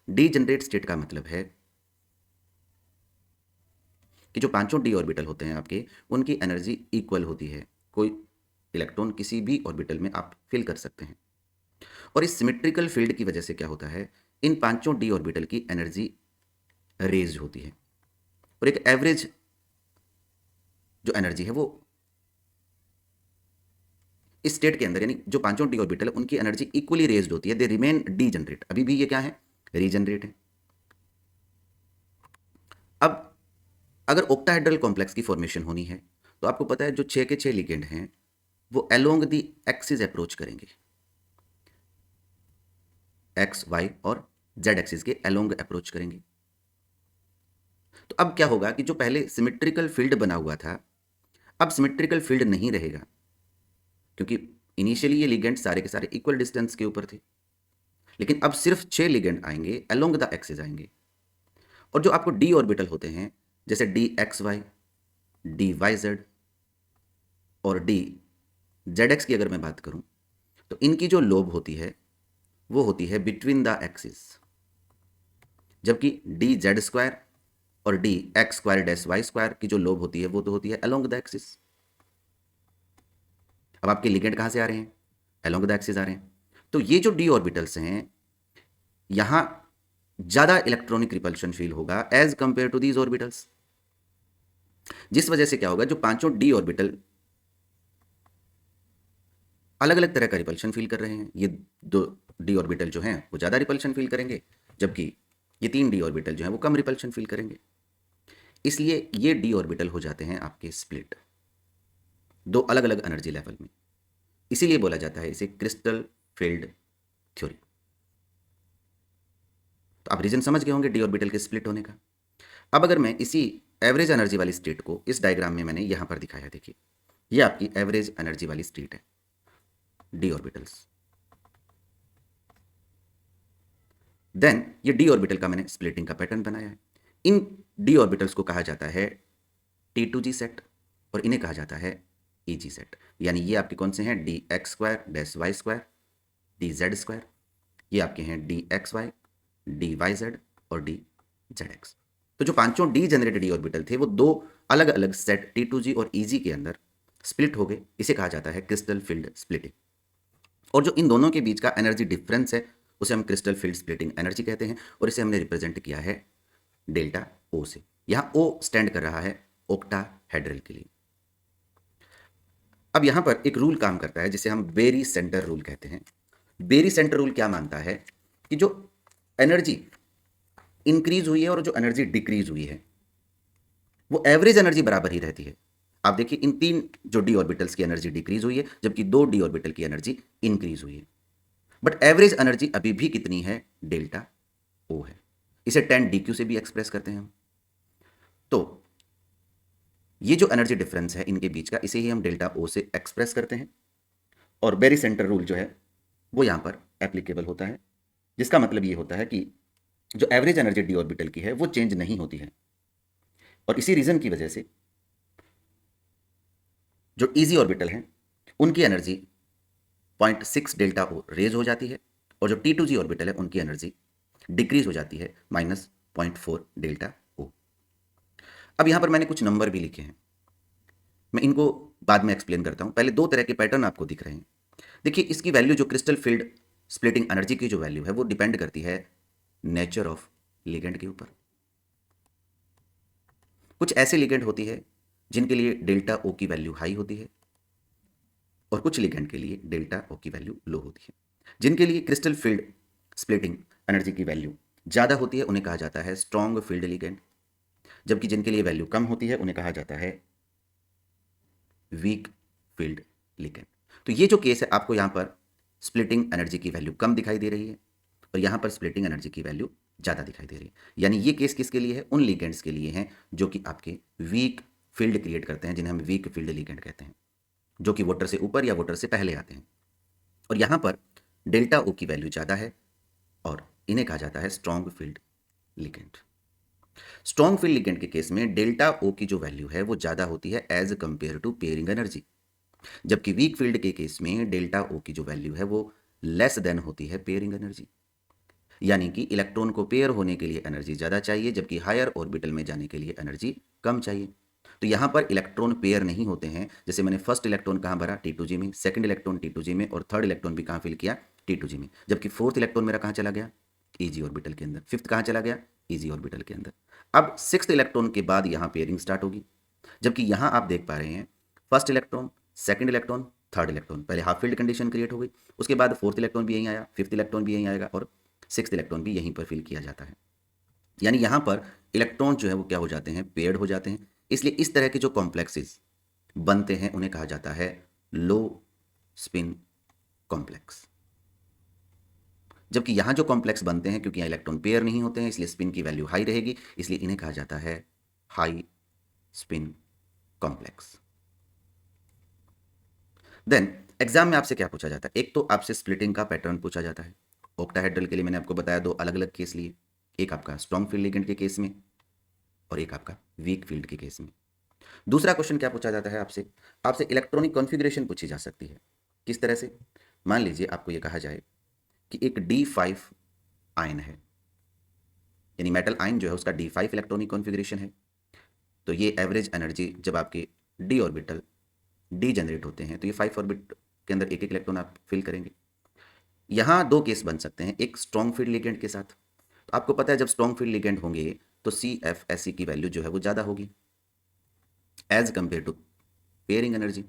डी जनरेट स्टेट का मतलब है कि जो पांचों डी ऑर्बिटल होते हैं आपके, उनकी एनर्जी इक्वल होती है, कोई इलेक्ट्रॉन किसी भी ऑर्बिटल में आप फिल कर सकते हैं। और इस सिमेट्रिकल फील्ड की वजह से क्या होता है, इन पांचों डी ऑर्बिटल की एनर्जी रेज होती है और एक एवरेज जो एनर्जी है वो इस स्टेट के अंदर, यानी जो पांचों डी ऑर्बिटल है उनकी एनर्जी इक्वली रेज्ड होती है, दे रिमेन डी जनरेट, अभी भी ये क्या है, रीजनरेट है। अब अगर ऑक्टाहेड्रल कॉम्प्लेक्स की फॉर्मेशन होनी है तो आपको पता है जो 6 के 6 लिगेंड हैं वो अलोंग दी एक्सिस अप्रोच करेंगे, एक्स वाई और जेड एक्सिस के अलोंग अप्रोच करेंगे। तो अब क्या होगा कि जो पहले सिमेट्रिकल फील्ड बना हुआ था अब सिमेट्रिकल फील्ड नहीं रहेगा, क्योंकि इनिशियली ये लिगेंड सारे के सारे इक्वल डिस्टेंस के ऊपर थे, लेकिन अब सिर्फ 6 लिगेंड आएंगे, अलोंग द एक्सिस आएंगे। और जो आपको डी ऑर्बिटल होते हैं जैसे D X Y, D Y Z और डी जेड एक्स की अगर मैं बात करूं तो इनकी जो लोब होती है वो होती है बिटवीन द एक्सिस, जबकि डी जेड स्क्वायर और D X square dash Y square की जो लोब होती है वो तो होती है अलोंग द एक्सिस। अब आपके लिगेंड कहां से आ रहे हैं, अलोंग द एक्सिस आ रहे हैं। तो ये जो डी ऑर्बिटल्स हैं यहां ज्यादा इलेक्ट्रॉनिक रिपल्शन फील होगा as compare to these orbitals, जिस वजह से क्या होगा, जो पांचों डी ऑर्बिटल अलग अलग तरह का रिपल्शन फील कर रहे हैं, ये दो डी ऑर्बिटल जो हैं वो ज़्यादा रिपल्शन फील करेंगे, जबकि ये 3 डी ऑर्बिटल जो हैं वो कम रिपल्शन फील करेंगे। इसलिए ये डी ऑर्बिटल हो जाते हैं आपके स्प्लिट, दो अलग अलग एनर्जी लेवल में। इसीलिए बोला जाता है इसे क्रिस्टल फील्ड थ्योरी। तो आप रीजन समझ गए होंगे डी ऑर्बिटल के स्प्लिट होने का। अब अगर मैं इसी एवरेज एनर्जी वाली स्टेट को इस डायग्राम में मैंने यहां पर दिखाया, देखिए ये आपकी एवरेज एनर्जी वाली स्टेट है, डी ऑर्बिटल्स। देन ये डी ऑर्बिटल का मैंने स्प्लिटिंग का पैटर्न बनाया है। इन डी ऑर्बिटल्स को कहा जाता है T2G सेट और इन्हें कहा जाता है EG सेट। यानी ये आपके कौन से हैं, D X square dash Y square, D Z square, ये आपके हैं D X Y, D Y Z और डी जेड एक्स। तो जो पांचों डी जनरेटेड डी ऑर्बिटल थे वो दो अलग अलग सेट T2G और EG के अंदर स्प्लिट हो गए, इसे कहा जाता है क्रिस्टल फील्ड स्प्लिटिंग। और जो इन दोनों के बीच का एनर्जी डिफरेंस है उसे हम क्रिस्टल फील्ड स्प्लिटिंग एनर्जी कहते हैं, और इसे हमने रिप्रेजेंट किया है डेल्टा ओ से। यहां ओ स्टैंड कर रहा है ऑक्टाहेड्रल के लिए। अब यहां पर एक रूल काम करता है जिसे हम बेरी सेंटर रूल कहते हैं। बेरी सेंटर रूल क्या मानता है कि जो एनर्जी इंक्रीज हुई है और जो एनर्जी डिक्रीज हुई है वो एवरेज एनर्जी बराबर ही रहती है। आप देखिए इन 3 जो डी ऑर्बिटल्स की एनर्जी डिक्रीज हुई है जबकि 2 डी ऑर्बिटल की एनर्जी इंक्रीज हुई है, बट एवरेज एनर्जी अभी भी कितनी है, डेल्टा ओ है। इसे 10 dq से भी एक्सप्रेस करते हैं हम। तो ये जो एनर्जी डिफरेंस है इनके बीच का, इसे ही हम डेल्टा ओ से एक्सप्रेस करते हैं, और बेरी सेंटर रूल जो है वो यहां पर एप्लीकेबल होता है, जिसका मतलब ये होता है कि जो एवरेज एनर्जी डी ऑर्बिटल की है वो चेंज नहीं होती है, और इसी रीजन की वजह से जो इजी ऑर्बिटल हैं उनकी एनर्जी 0.6 डेल्टा ओ रेज हो जाती है, और जो T2G ऑर्बिटल है उनकी एनर्जी डिक्रीज हो जाती है -0.4 डेल्टा ओ। अब यहां पर मैंने कुछ नंबर भी लिखे हैं, मैं इनको बाद में एक्सप्लेन करता हूं। पहले 2 तरह के पैटर्न आपको दिख रहे हैं। देखिए इसकी वैल्यू जो क्रिस्टल फील्ड स्प्लिटिंग एनर्जी की जो वैल्यू है वो डिपेंड करती है नेचर ऑफ लिगेंड के ऊपर। कुछ ऐसे लिगेंड होती है जिनके लिए डेल्टा ओ की वैल्यू हाई होती है, और कुछ लिगेंड के लिए डेल्टा ओ की वैल्यू लो होती है। जिनके लिए क्रिस्टल फील्ड स्प्लिटिंग एनर्जी की वैल्यू ज़्यादा होती है उन्हें कहा जाता है स्ट्रॉन्ग फील्ड लिगेंड, जबकि जिनके लिए वैल्यू कम होती है उन्हें कहा जाता है वीक फील्ड लिगेंड। तो ये जो केस है आपको यहाँ पर स्प्लिटिंग एनर्जी की वैल्यू कम दिखाई दे रही है और यहाँ पर स्प्लिटिंग एनर्जी की वैल्यू ज़्यादा दिखाई दे रही है। यानी ये केस किसके लिए है? उन लिगेंड्स के लिए हैं जो कि आपके वीक फील्ड क्रिएट करते हैं, जिन्हें हम वीक फील्ड लिगेंड कहते हैं, जो कि वोटर से ऊपर या वोटर से पहले आते हैं। और यहाँ पर डेल्टा ओ की वैल्यू ज़्यादा है और इन्हें कहा जाता है strong field ligand. Strong field ligand के केस में डेल्टा ओ की जो वैल्यू है वो ज़्यादा होती है as compare to pairing energy, जबकि वीक फील्ड के केस में डेल्टा ओ की जो वैल्यू है वो लेस देन होती है पेयरिंग एनर्जी। यानी कि इलेक्ट्रॉन को पेयर होने के लिए एनर्जी ज़्यादा चाहिए, जबकि हायर ऑर्बिटल में जाने के लिए एनर्जी कम चाहिए। तो यहाँ पर इलेक्ट्रॉन पेयर नहीं होते हैं। जैसे मैंने फर्स्ट इलेक्ट्रॉन कहाँ भरा? T2g में, सेकंड इलेक्ट्रॉन T2g में और थर्ड इलेक्ट्रॉन भी कहाँ फिल किया? T2g में। जबकि फोर्थ इलेक्ट्रॉन मेरा कहाँ चला गया? ईजी ऑर्बिटल के अंदर। फिफ्थ कहाँ चला गया? ईजी ऑर्बिटल के अंदर। अब सिक्स्थ इलेक्ट्रॉन के बाद यहाँ पेयरिंग स्टार्ट होगी, जबकि यहाँ आप देख पा रहे हैं first electron, second electron, third electron, पहले हाफ फील्ड कंडीशन क्रिएट हो गई, उसके बाद फोर्थ इलेक्ट्रॉन भी यहीं आया, फिफ्थ इलेक्ट्रॉन भी यहीं आएगा और सिक्स्थ इलेक्ट्रॉन भी यहीं पर फिल किया जाता है। यानी यहाँ पर इलेक्ट्रॉन जो है वो क्या हो जाते हैं? पेयर्ड हो जाते हैं। इसलिए इस तरह के जो कॉम्प्लेक्सेस बनते हैं उन्हें कहा जाता है लो स्पिन कॉम्प्लेक्स। जबकि यहाँ जो कॉम्प्लेक्स बनते हैं, क्योंकि यहाँ इलेक्ट्रॉन पेयर नहीं होते हैं, इसलिए स्पिन की वैल्यू हाई रहेगी, इसलिए इन्हें कहा जाता है high spin complex. Then exam में आपसे क्या पूछा जाता है? एक तो आपसे स्प्लिटिंग का पैटर्न पूछा जाता है। ऑक्टाहेड्रल के लिए मैंने आपको बताया दो अलग अलग केस लिए, एक आपका स्ट्रॉन्ग फील्ड लिगेंड के केस में और एक आपका वीक फील्ड के केस में। दूसरा क्वेश्चन क्या पूछा जाता है आपसे? आपसे इलेक्ट्रॉनिक कॉन्फ़िगरेशन पूछी जा सकती है। किस तरह से? मान लीजिए आपको ये कहा जाए कि एक D5 आयन है, यानी मेटल आयन जो है उसका D5 इलेक्ट्रॉनिक कॉन्फ़िगरेशन है। तो ये एवरेज एनर्जी जब आपके डी ऑर्बिटल डी जनरेट होते हैं तो ये 5 ऑर्बिट के अंदर एक एक इलेक्ट्रॉन आप फिल करेंगे। यहाँ दो केस बन सकते हैं, एक स्ट्रॉन्ग फील्ड लिगेंड के साथ। तो आपको पता है जब स्ट्रॉन्ग फील्ड लिगेंड होंगे तो CFSE की वैल्यू जो है वो ज़्यादा होगी as compare to pairing energy.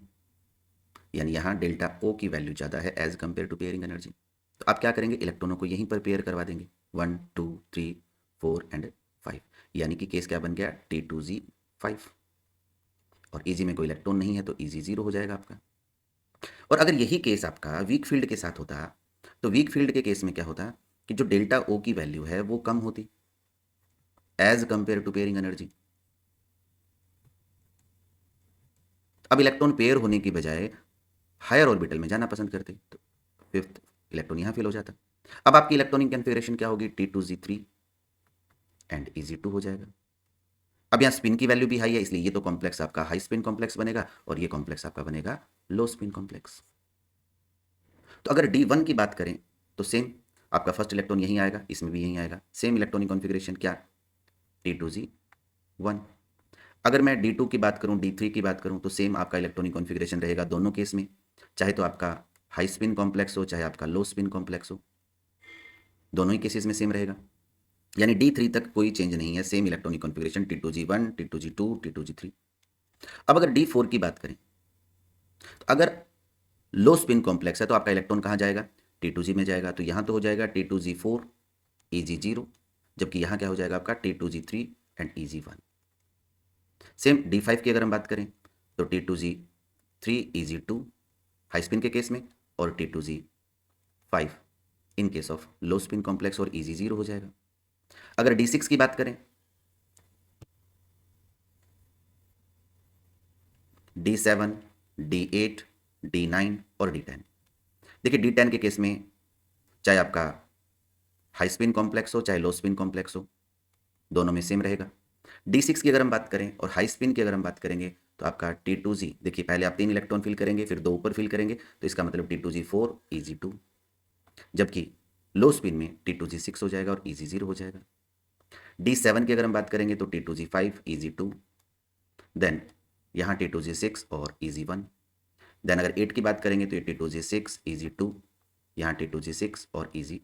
यानी यहाँ डेल्टा ओ की वैल्यू ज़्यादा है as compare to pairing energy. तो आप क्या करेंगे? इलेक्ट्रॉनों को यहीं पर पेयर करवा देंगे 1 2 3 4 एंड 5। यानी कि केस क्या बन गया? T2Z5। और ईजी में कोई इलेक्ट्रॉन नहीं है तो ईजी 0 हो जाएगा आपका। और अगर यही केस आपका वीक फील्ड के साथ होता तो वीक फील्ड के केस में क्या होता कि जो डेल्टा ओ की वैल्यू है वो कम होती as compare to pairing energy. अब इलेक्ट्रॉन पेयर होने की बजाय हायर ऑर्बिटल में जाना पसंद करते तो फिफ्थ इलेक्ट्रॉन यहाँ फिल हो जाता। अब आपकी इलेक्ट्रॉनिक कन्फिगरेशन क्या होगी? T2Z3 एंड EZ2 हो जाएगा। अब यहाँ स्पिन की वैल्यू भी हाई है, इसलिए ये तो कॉम्प्लेक्स आपका हाई स्पिन कॉम्प्लेक्स बनेगा और ये कॉम्प्लेक्स आपका बनेगा लो स्पिन कॉम्प्लेक्स। तो अगर D1 की बात करें तो सेम आपका फर्स्ट इलेक्ट्रॉन यहीं आएगा, इसमें भी यहीं आएगा, सेम इलेक्ट्रॉनिक कॉन्फ़िगरेशन क्या? T2Z1। अगर मैं D2 की बात करूं, D3 की बात करूं तो सेम आपका इलेक्ट्रॉनिक कॉन्फ़िगरेशन रहेगा दोनों केस में, चाहे तो आपका हाई स्पिन कॉम्प्लेक्स हो चाहे आपका लो स्पिन कॉम्प्लेक्स हो, दोनों ही केसेस में सेम रहेगा। यानी D3 तक कोई चेंज नहीं है, same electronic configuration T2Z1 T2Z2 T2Z3। अब अगर D4 की बात करें तो अगर लो स्पिन कॉम्प्लेक्स है तो आपका इलेक्ट्रॉन कहाँ जाएगा? T2Z में जाएगा। तो यहाँ तो हो जाएगा T2Z4 EG0, जबकि यहाँ क्या हो जाएगा आपका T2Z3 and EG1। Same D5 की अगर हम बात करें तो T2Z3 EG2 हाई स्पिन के केस में और T2Z5 in case of low spin complex और EG0 हो जाएगा। अगर D6 की बात करें, D7 D8 D9 और D10। देखिए D10 के केस में चाहे आपका हाई स्पिन कॉम्प्लेक्स हो चाहे लो स्पिन कॉम्प्लेक्स हो, दोनों में सेम रहेगा। D6 की अगर हम बात करें और हाई स्पिन की अगर हम बात करेंगे तो आपका T2Z, देखिए पहले आप 3 इलेक्ट्रॉन फिल करेंगे फिर 2 ऊपर फिल करेंगे, तो इसका मतलब T2Z4 EG2, जबकि लो स्पिन में T2Z6 हो जाएगा और EG0 हो जाएगा। D7 की अगर हम बात करेंगे तो T2Z5 EG2, देन यहाँ T2Z6 और EG1। देन अगर 8 की बात करेंगे तो ये T2Z6 EG2, यहाँ T2Z6 और EG2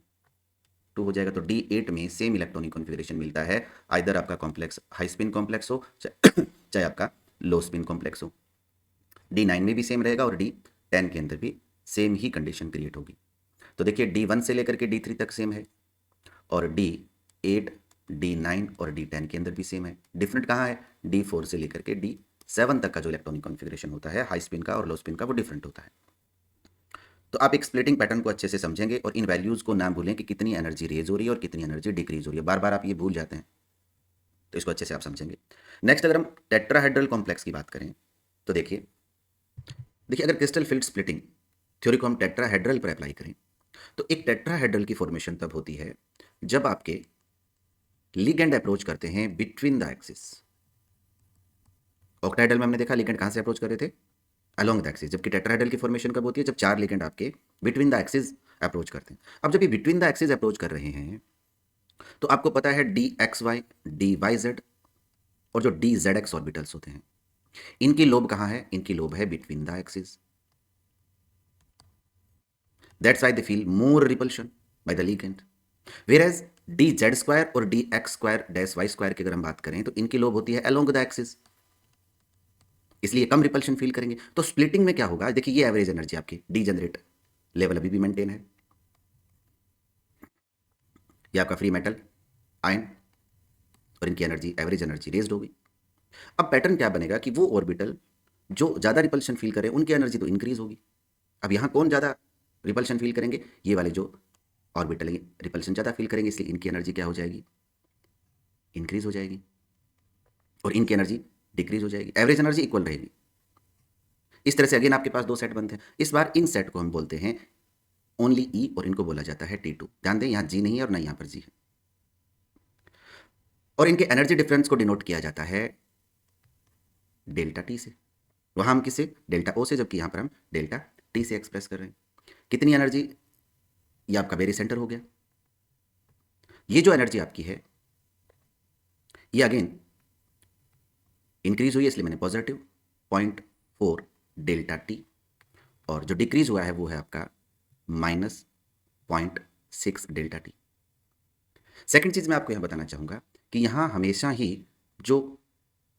हो जाएगा। तो D8 में सेम इलेक्ट्रॉनिक कॉन्फ़िगरेशन मिलता है, आइदर आपका कॉम्प्लेक्स हाई स्पिन कॉम्प्लेक्स हो चाहे आपका लो स्पिन कॉम्प्लेक्स हो। D9 में भी सेम रहेगा और D10 के अंदर भी सेम ही कंडीशन क्रिएट होगी। तो देखिए D1 से लेकर के D3 तक सेम है, और D8, D9 और D10 के अंदर भी सेम है। डिफरेंट कहाँ है? D4 से लेकर के D7 तक का जो इलेक्ट्रॉनिक कॉन्फ़िगरेशन होता है हाई स्पिन का और लो स्पिन का, वो डिफरेंट होता है। तो आप एक स्प्लिटिंग पैटर्न को अच्छे से समझेंगे और इन वैल्यूज़ को ना भूलें कि कितनी एनर्जी रेज हो रही है और कितनी एनर्जी डिक्रीज हो रही है। बार बार आप ये भूल जाते हैं, तो इसको अच्छे से आप समझेंगे। नेक्स्ट अगर हम टेट्राहेड्रल कॉम्प्लेक्स की बात करें तो देखिए अगर क्रिस्टल फील्ड स्प्लिटिंग थ्योरी को हम टेट्राहेड्रल पर अप्लाई करें तो एक टेट्राहेड्रल की फॉर्मेशन तब होती है जब आपके लिगेंड अप्रोच करते हैं बिटवीन द एक्सिस। ऑक्टाहेड्रल में हमने देखा लिगेंड कहां से अप्रोच कर रहे थे? Along the axis. जबकि टेट्राहेड्रल की फॉर्मेशन कब होती है? जब चार लिगेंड आपके बिटवीन द एक्सिस अप्रोच करते हैं। अब जब ये बिटवीन द एक्सिस अप्रोच कर रहे हैं तो आपको पता है DXY, DYZ और जो DZX ऑर्बिटल्स होते हैं, इनकी लोब कहां है? इनकी लोब है between the axis. That's why they feel more repulsion by the ligand. Whereas DZ² और DX² की अगर हम बात करें तो इनकी लोब होती है अलोंग द एक्सिस, इसलिए कम रिपल्शन फील करेंगे। तो स्प्लिटिंग में क्या होगा? देखिए ये एवरेज एनर्जी आपकी डीजेनरेट लेवल अभी भी मेंटेन है, ये आपका फ्री मेटल आयन, और इनकी एनर्जी एवरेज एनर्जी रेज्ड होगी। अब पैटर्न क्या बनेगा कि वो ऑर्बिटल जो ज़्यादा रिपल्शन फील करें उनकी एनर्जी तो इंक्रीज होगी। अब यहाँ कौन ज़्यादा रिपल्शन फील करेंगे? ये वाले जो ऑर्बिटल रिपल्शन ज़्यादा फील करेंगे, इसलिए इनकी एनर्जी क्या हो जाएगी? इंक्रीज हो जाएगी, और इनकी एनर्जी डिक्रीज हो जाएगी। एवरेज एनर्जी इक्वल रहेगी। इस तरह से अगेन आपके पास दो सेट बनते हैं। इस बार इन सेट को हम बोलते हैं ओनली ई, और इनको बोला जाता है T2। ध्यान दें यहाँ जी नहीं है और ना यहाँ पर जी है। और इनके एनर्जी डिफरेंस को डिनोट किया जाता है डेल्टा टी से। वहां हम किसे? डेल्टा ओ से, जबकि यहां पर हम डेल्टा टी से एक्सप्रेस कर रहे हैं। कितनी एनर्जी? ये आपका वेरी सेंटर हो गया। ये जो एनर्जी आपकी है ये अगेन इंक्रीज हुई है, इसलिए मैंने पॉजिटिव 0.4 डेल्टा टी, और जो डिक्रीज हुआ है वो है आपका -0.6 डेल्टा टी। सेकेंड चीज मैं आपको यहां बताना चाहूंगा कि यहां हमेशा ही जो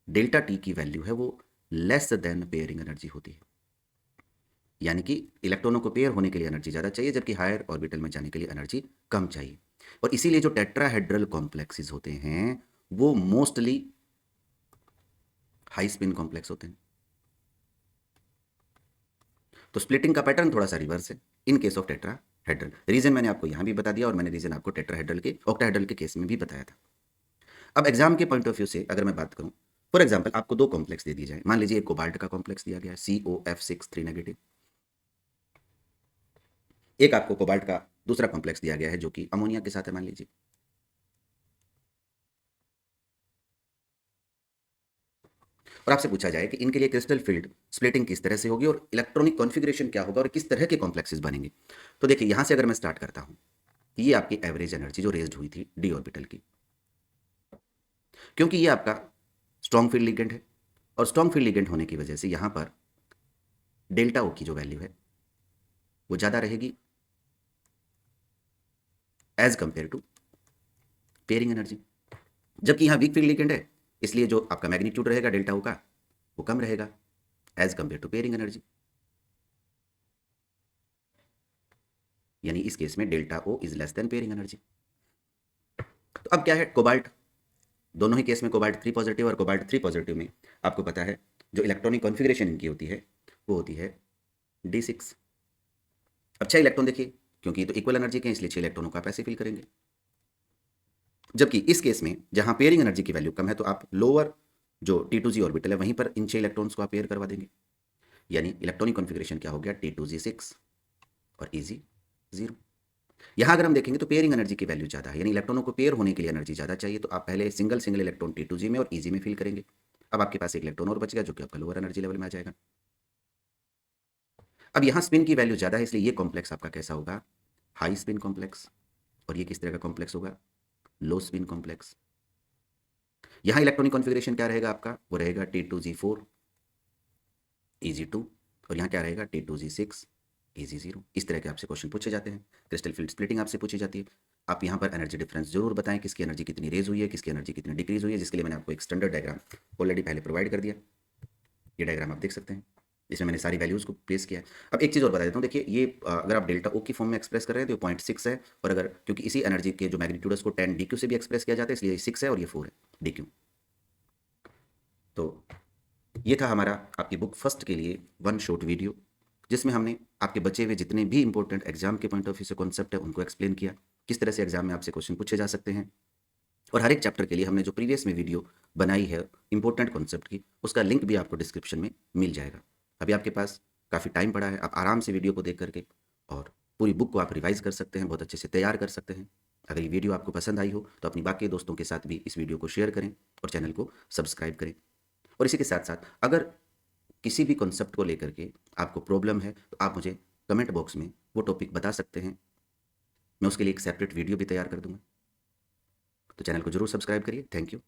डेल्टा टी की वैल्यू है वो लेस देन पेयरिंग एनर्जी होती है, यानी कि इलेक्ट्रॉनों को पेयर होने के लिए एनर्जी ज़्यादा चाहिए, जबकि हायर ऑर्बिटल में जाने के लिए एनर्जी कम चाहिए। और इसीलिए जो टेट्राहेड्रल कॉम्प्लेक्सेस होते हैं वो मोस्टली हाई स्पिन कॉम्प्लेक्स होते हैं। तो स्प्लिटिंग का पैटर्न थोड़ा सा रिवर्स है in case of tetrahedral. Reason मैंने आपको यहां भी बता दिया, और मैंने रीजन आपको टेट्राहेड्रल के ऑक्टाहेड्रल के केस में भी बताया था। अब एग्जाम के पॉइंट ऑफ व्यू से अगर मैं बात करूं, फॉर एग्जाम्पल आपको दो कॉम्प्लेक्स दे दिए जाए। मान लीजिए एक कोबाल्ट का कॉम्प्लेक्स दिया गया है COF6 3-, एक आपको कोबाल्ट का दूसरा कॉम्प्लेक्स दिया गया है जो कि अमोनिया के साथ है मान लीजिए। और आपसे पूछा जाए कि इनके लिए क्रिस्टल फील्ड स्प्लिटिंग किस तरह से होगी और इलेक्ट्रॉनिक कॉन्फ़िगरेशन क्या होगा और किस तरह के कॉम्प्लेक्सेस बनेंगे। तो देखिए यहां से अगर मैं स्टार्ट करता हूं, ये आपकी एवरेज एनर्जी जो रेज्ड हुई थी डी ऑर्बिटल की, क्योंकि ये आपका स्ट्रॉन्ग फील्ड लिगेंड है, और स्ट्रॉन्ग फील्ड लिगेंड होने की वजह से यहां पर डेल्टा ओ की जो वैल्यू है वो ज़्यादा रहेगी as compare to pairing energy. जबकि यहाँ वीक फील्ड लिगेंड है, इसलिए जो आपका मैग्नीट्यूड रहेगा डेल्टा ओ का वो कम रहेगा as compare to pairing energy. यानी इस केस में delta O is less than pairing energy. तो अब क्या है? कोबाल्ट, दोनों ही केस में कोबाल्ट 3 पॉजिटिव और कोबाल्ट 3 पॉजिटिव में आपको पता है जो इलेक्ट्रॉनिक कॉन्फ़िगरेशन इनकी होती है वो होती है D6। अब 6 इलेक्ट्रॉन देखिए, क्योंकि ये तो इक्वल एनर्जी के हैं इसलिए 6 इलेक्ट्रॉनों का पैसे फिल करेंगे। जबकि इस केस में जहां पेयरिंग एनर्जी की वैल्यू कम है तो आप लोअर जो T2G ऑर्बिटल है वहीं पर इन 6 इलेक्ट्रॉन्स को आप पेयर करवा देंगे। यानी इलेक्ट्रॉनिक कॉन्फ़िगरेशन क्या हो गया? T2G6 और EG0। यहाँ अगर हम देखेंगे तो पेयरिंग एनर्जी की वैल्यू ज़्यादा है, यानी इलेक्ट्रॉनों को पेयर होने के लिए एनर्जी ज़्यादा चाहिए, तो आप पहले सिंगल सिंगल इलेक्ट्रॉन T2G में और EG में फिल करेंगे। अब आपके पास एक इलेक्ट्रॉन और बच गया जो कि आपका लोअर एनर्जी लेवल में आ जाएगा। अब यहाँ स्पिन की वैल्यू ज़्यादा है, इसलिए ये कॉम्प्लेक्स आपका कैसा होगा? High spin complex. और ये किस तरह का कॉम्प्लेक्स होगा? लो स्पिन कॉम्प्लेक्स। यहाँ इलेक्ट्रॉनिक कॉन्फ़िगरेशन क्या रहेगा आपका? वो रहेगा T2G4 EG2, और यहाँ क्या रहेगा? T2G6 EG0। इस तरह के आपसे क्वेश्चन पूछे जाते हैं। क्रिस्टल फील्ड स्प्लिटिंग आपसे पूछी जाती है। आप यहाँ पर एनर्जी डिफरेंस जरूर बताएं, किसकी एनर्जी कितनी रेज हुई है, किसकी एनर्जी कितनी डिक्रीज हुई है, जिसके लिए मैंने आपको एक स्टैंडर्ड डायग्राम ऑलरेडी पहले प्रोवाइड कर दिया। ये डायग्राम आप देख सकते हैं, जिसमें मैंने सारी वैल्यूज़ को प्लेस किया है। अब एक चीज़ और बता देता हूँ, देखिए ये अगर आप डेल्टा ओ की फॉर्म में एक्सप्रेस कर रहे हैं तो ये 0.6 है, और अगर क्योंकि इसी एनर्जी के जो मैग्नीट्यूड है उसको 10 डी क्यू से भी एक्सप्रेस किया जाता है, इसलिए ये 6 है और ये 4 है डी क्यू। तो ये था हमारा आपकी बुक फर्स्ट के लिए वन शॉर्ट वीडियो, जिसमें हमने आपके बचे हुए जितने भी इंपॉर्टेंट एग्जाम के पॉइंट ऑफ व्यू से कॉन्सेप्ट है उनको एक्सप्लेन किया, किस तरह से एग्जाम में आपसे क्वेश्चन पूछे जा सकते हैं, और हर एक चैप्टर के लिए हमने जो प्रीवियस में वीडियो बनाई है इंपॉर्टेंट कॉन्सेप्ट की, उसका लिंक भी आपको डिस्क्रिप्शन में मिल जाएगा। अभी आपके पास काफ़ी टाइम पड़ा है, आप आराम से वीडियो को देख करके और पूरी बुक को आप रिवाइज कर सकते हैं, बहुत अच्छे से तैयार कर सकते हैं। अगर ये वीडियो आपको पसंद आई हो तो अपनी बाकी दोस्तों के साथ भी इस वीडियो को शेयर करें और चैनल को सब्सक्राइब करें। और इसी के साथ साथ अगर किसी भी कॉन्सेप्ट को लेकर के आपको प्रॉब्लम है तो आप मुझे कमेंट बॉक्स में वो टॉपिक बता सकते हैं, मैं उसके लिए एक सेपरेट वीडियो भी तैयार कर दूंगा। तो चैनल को जरूर सब्सक्राइब करिए। Thank you.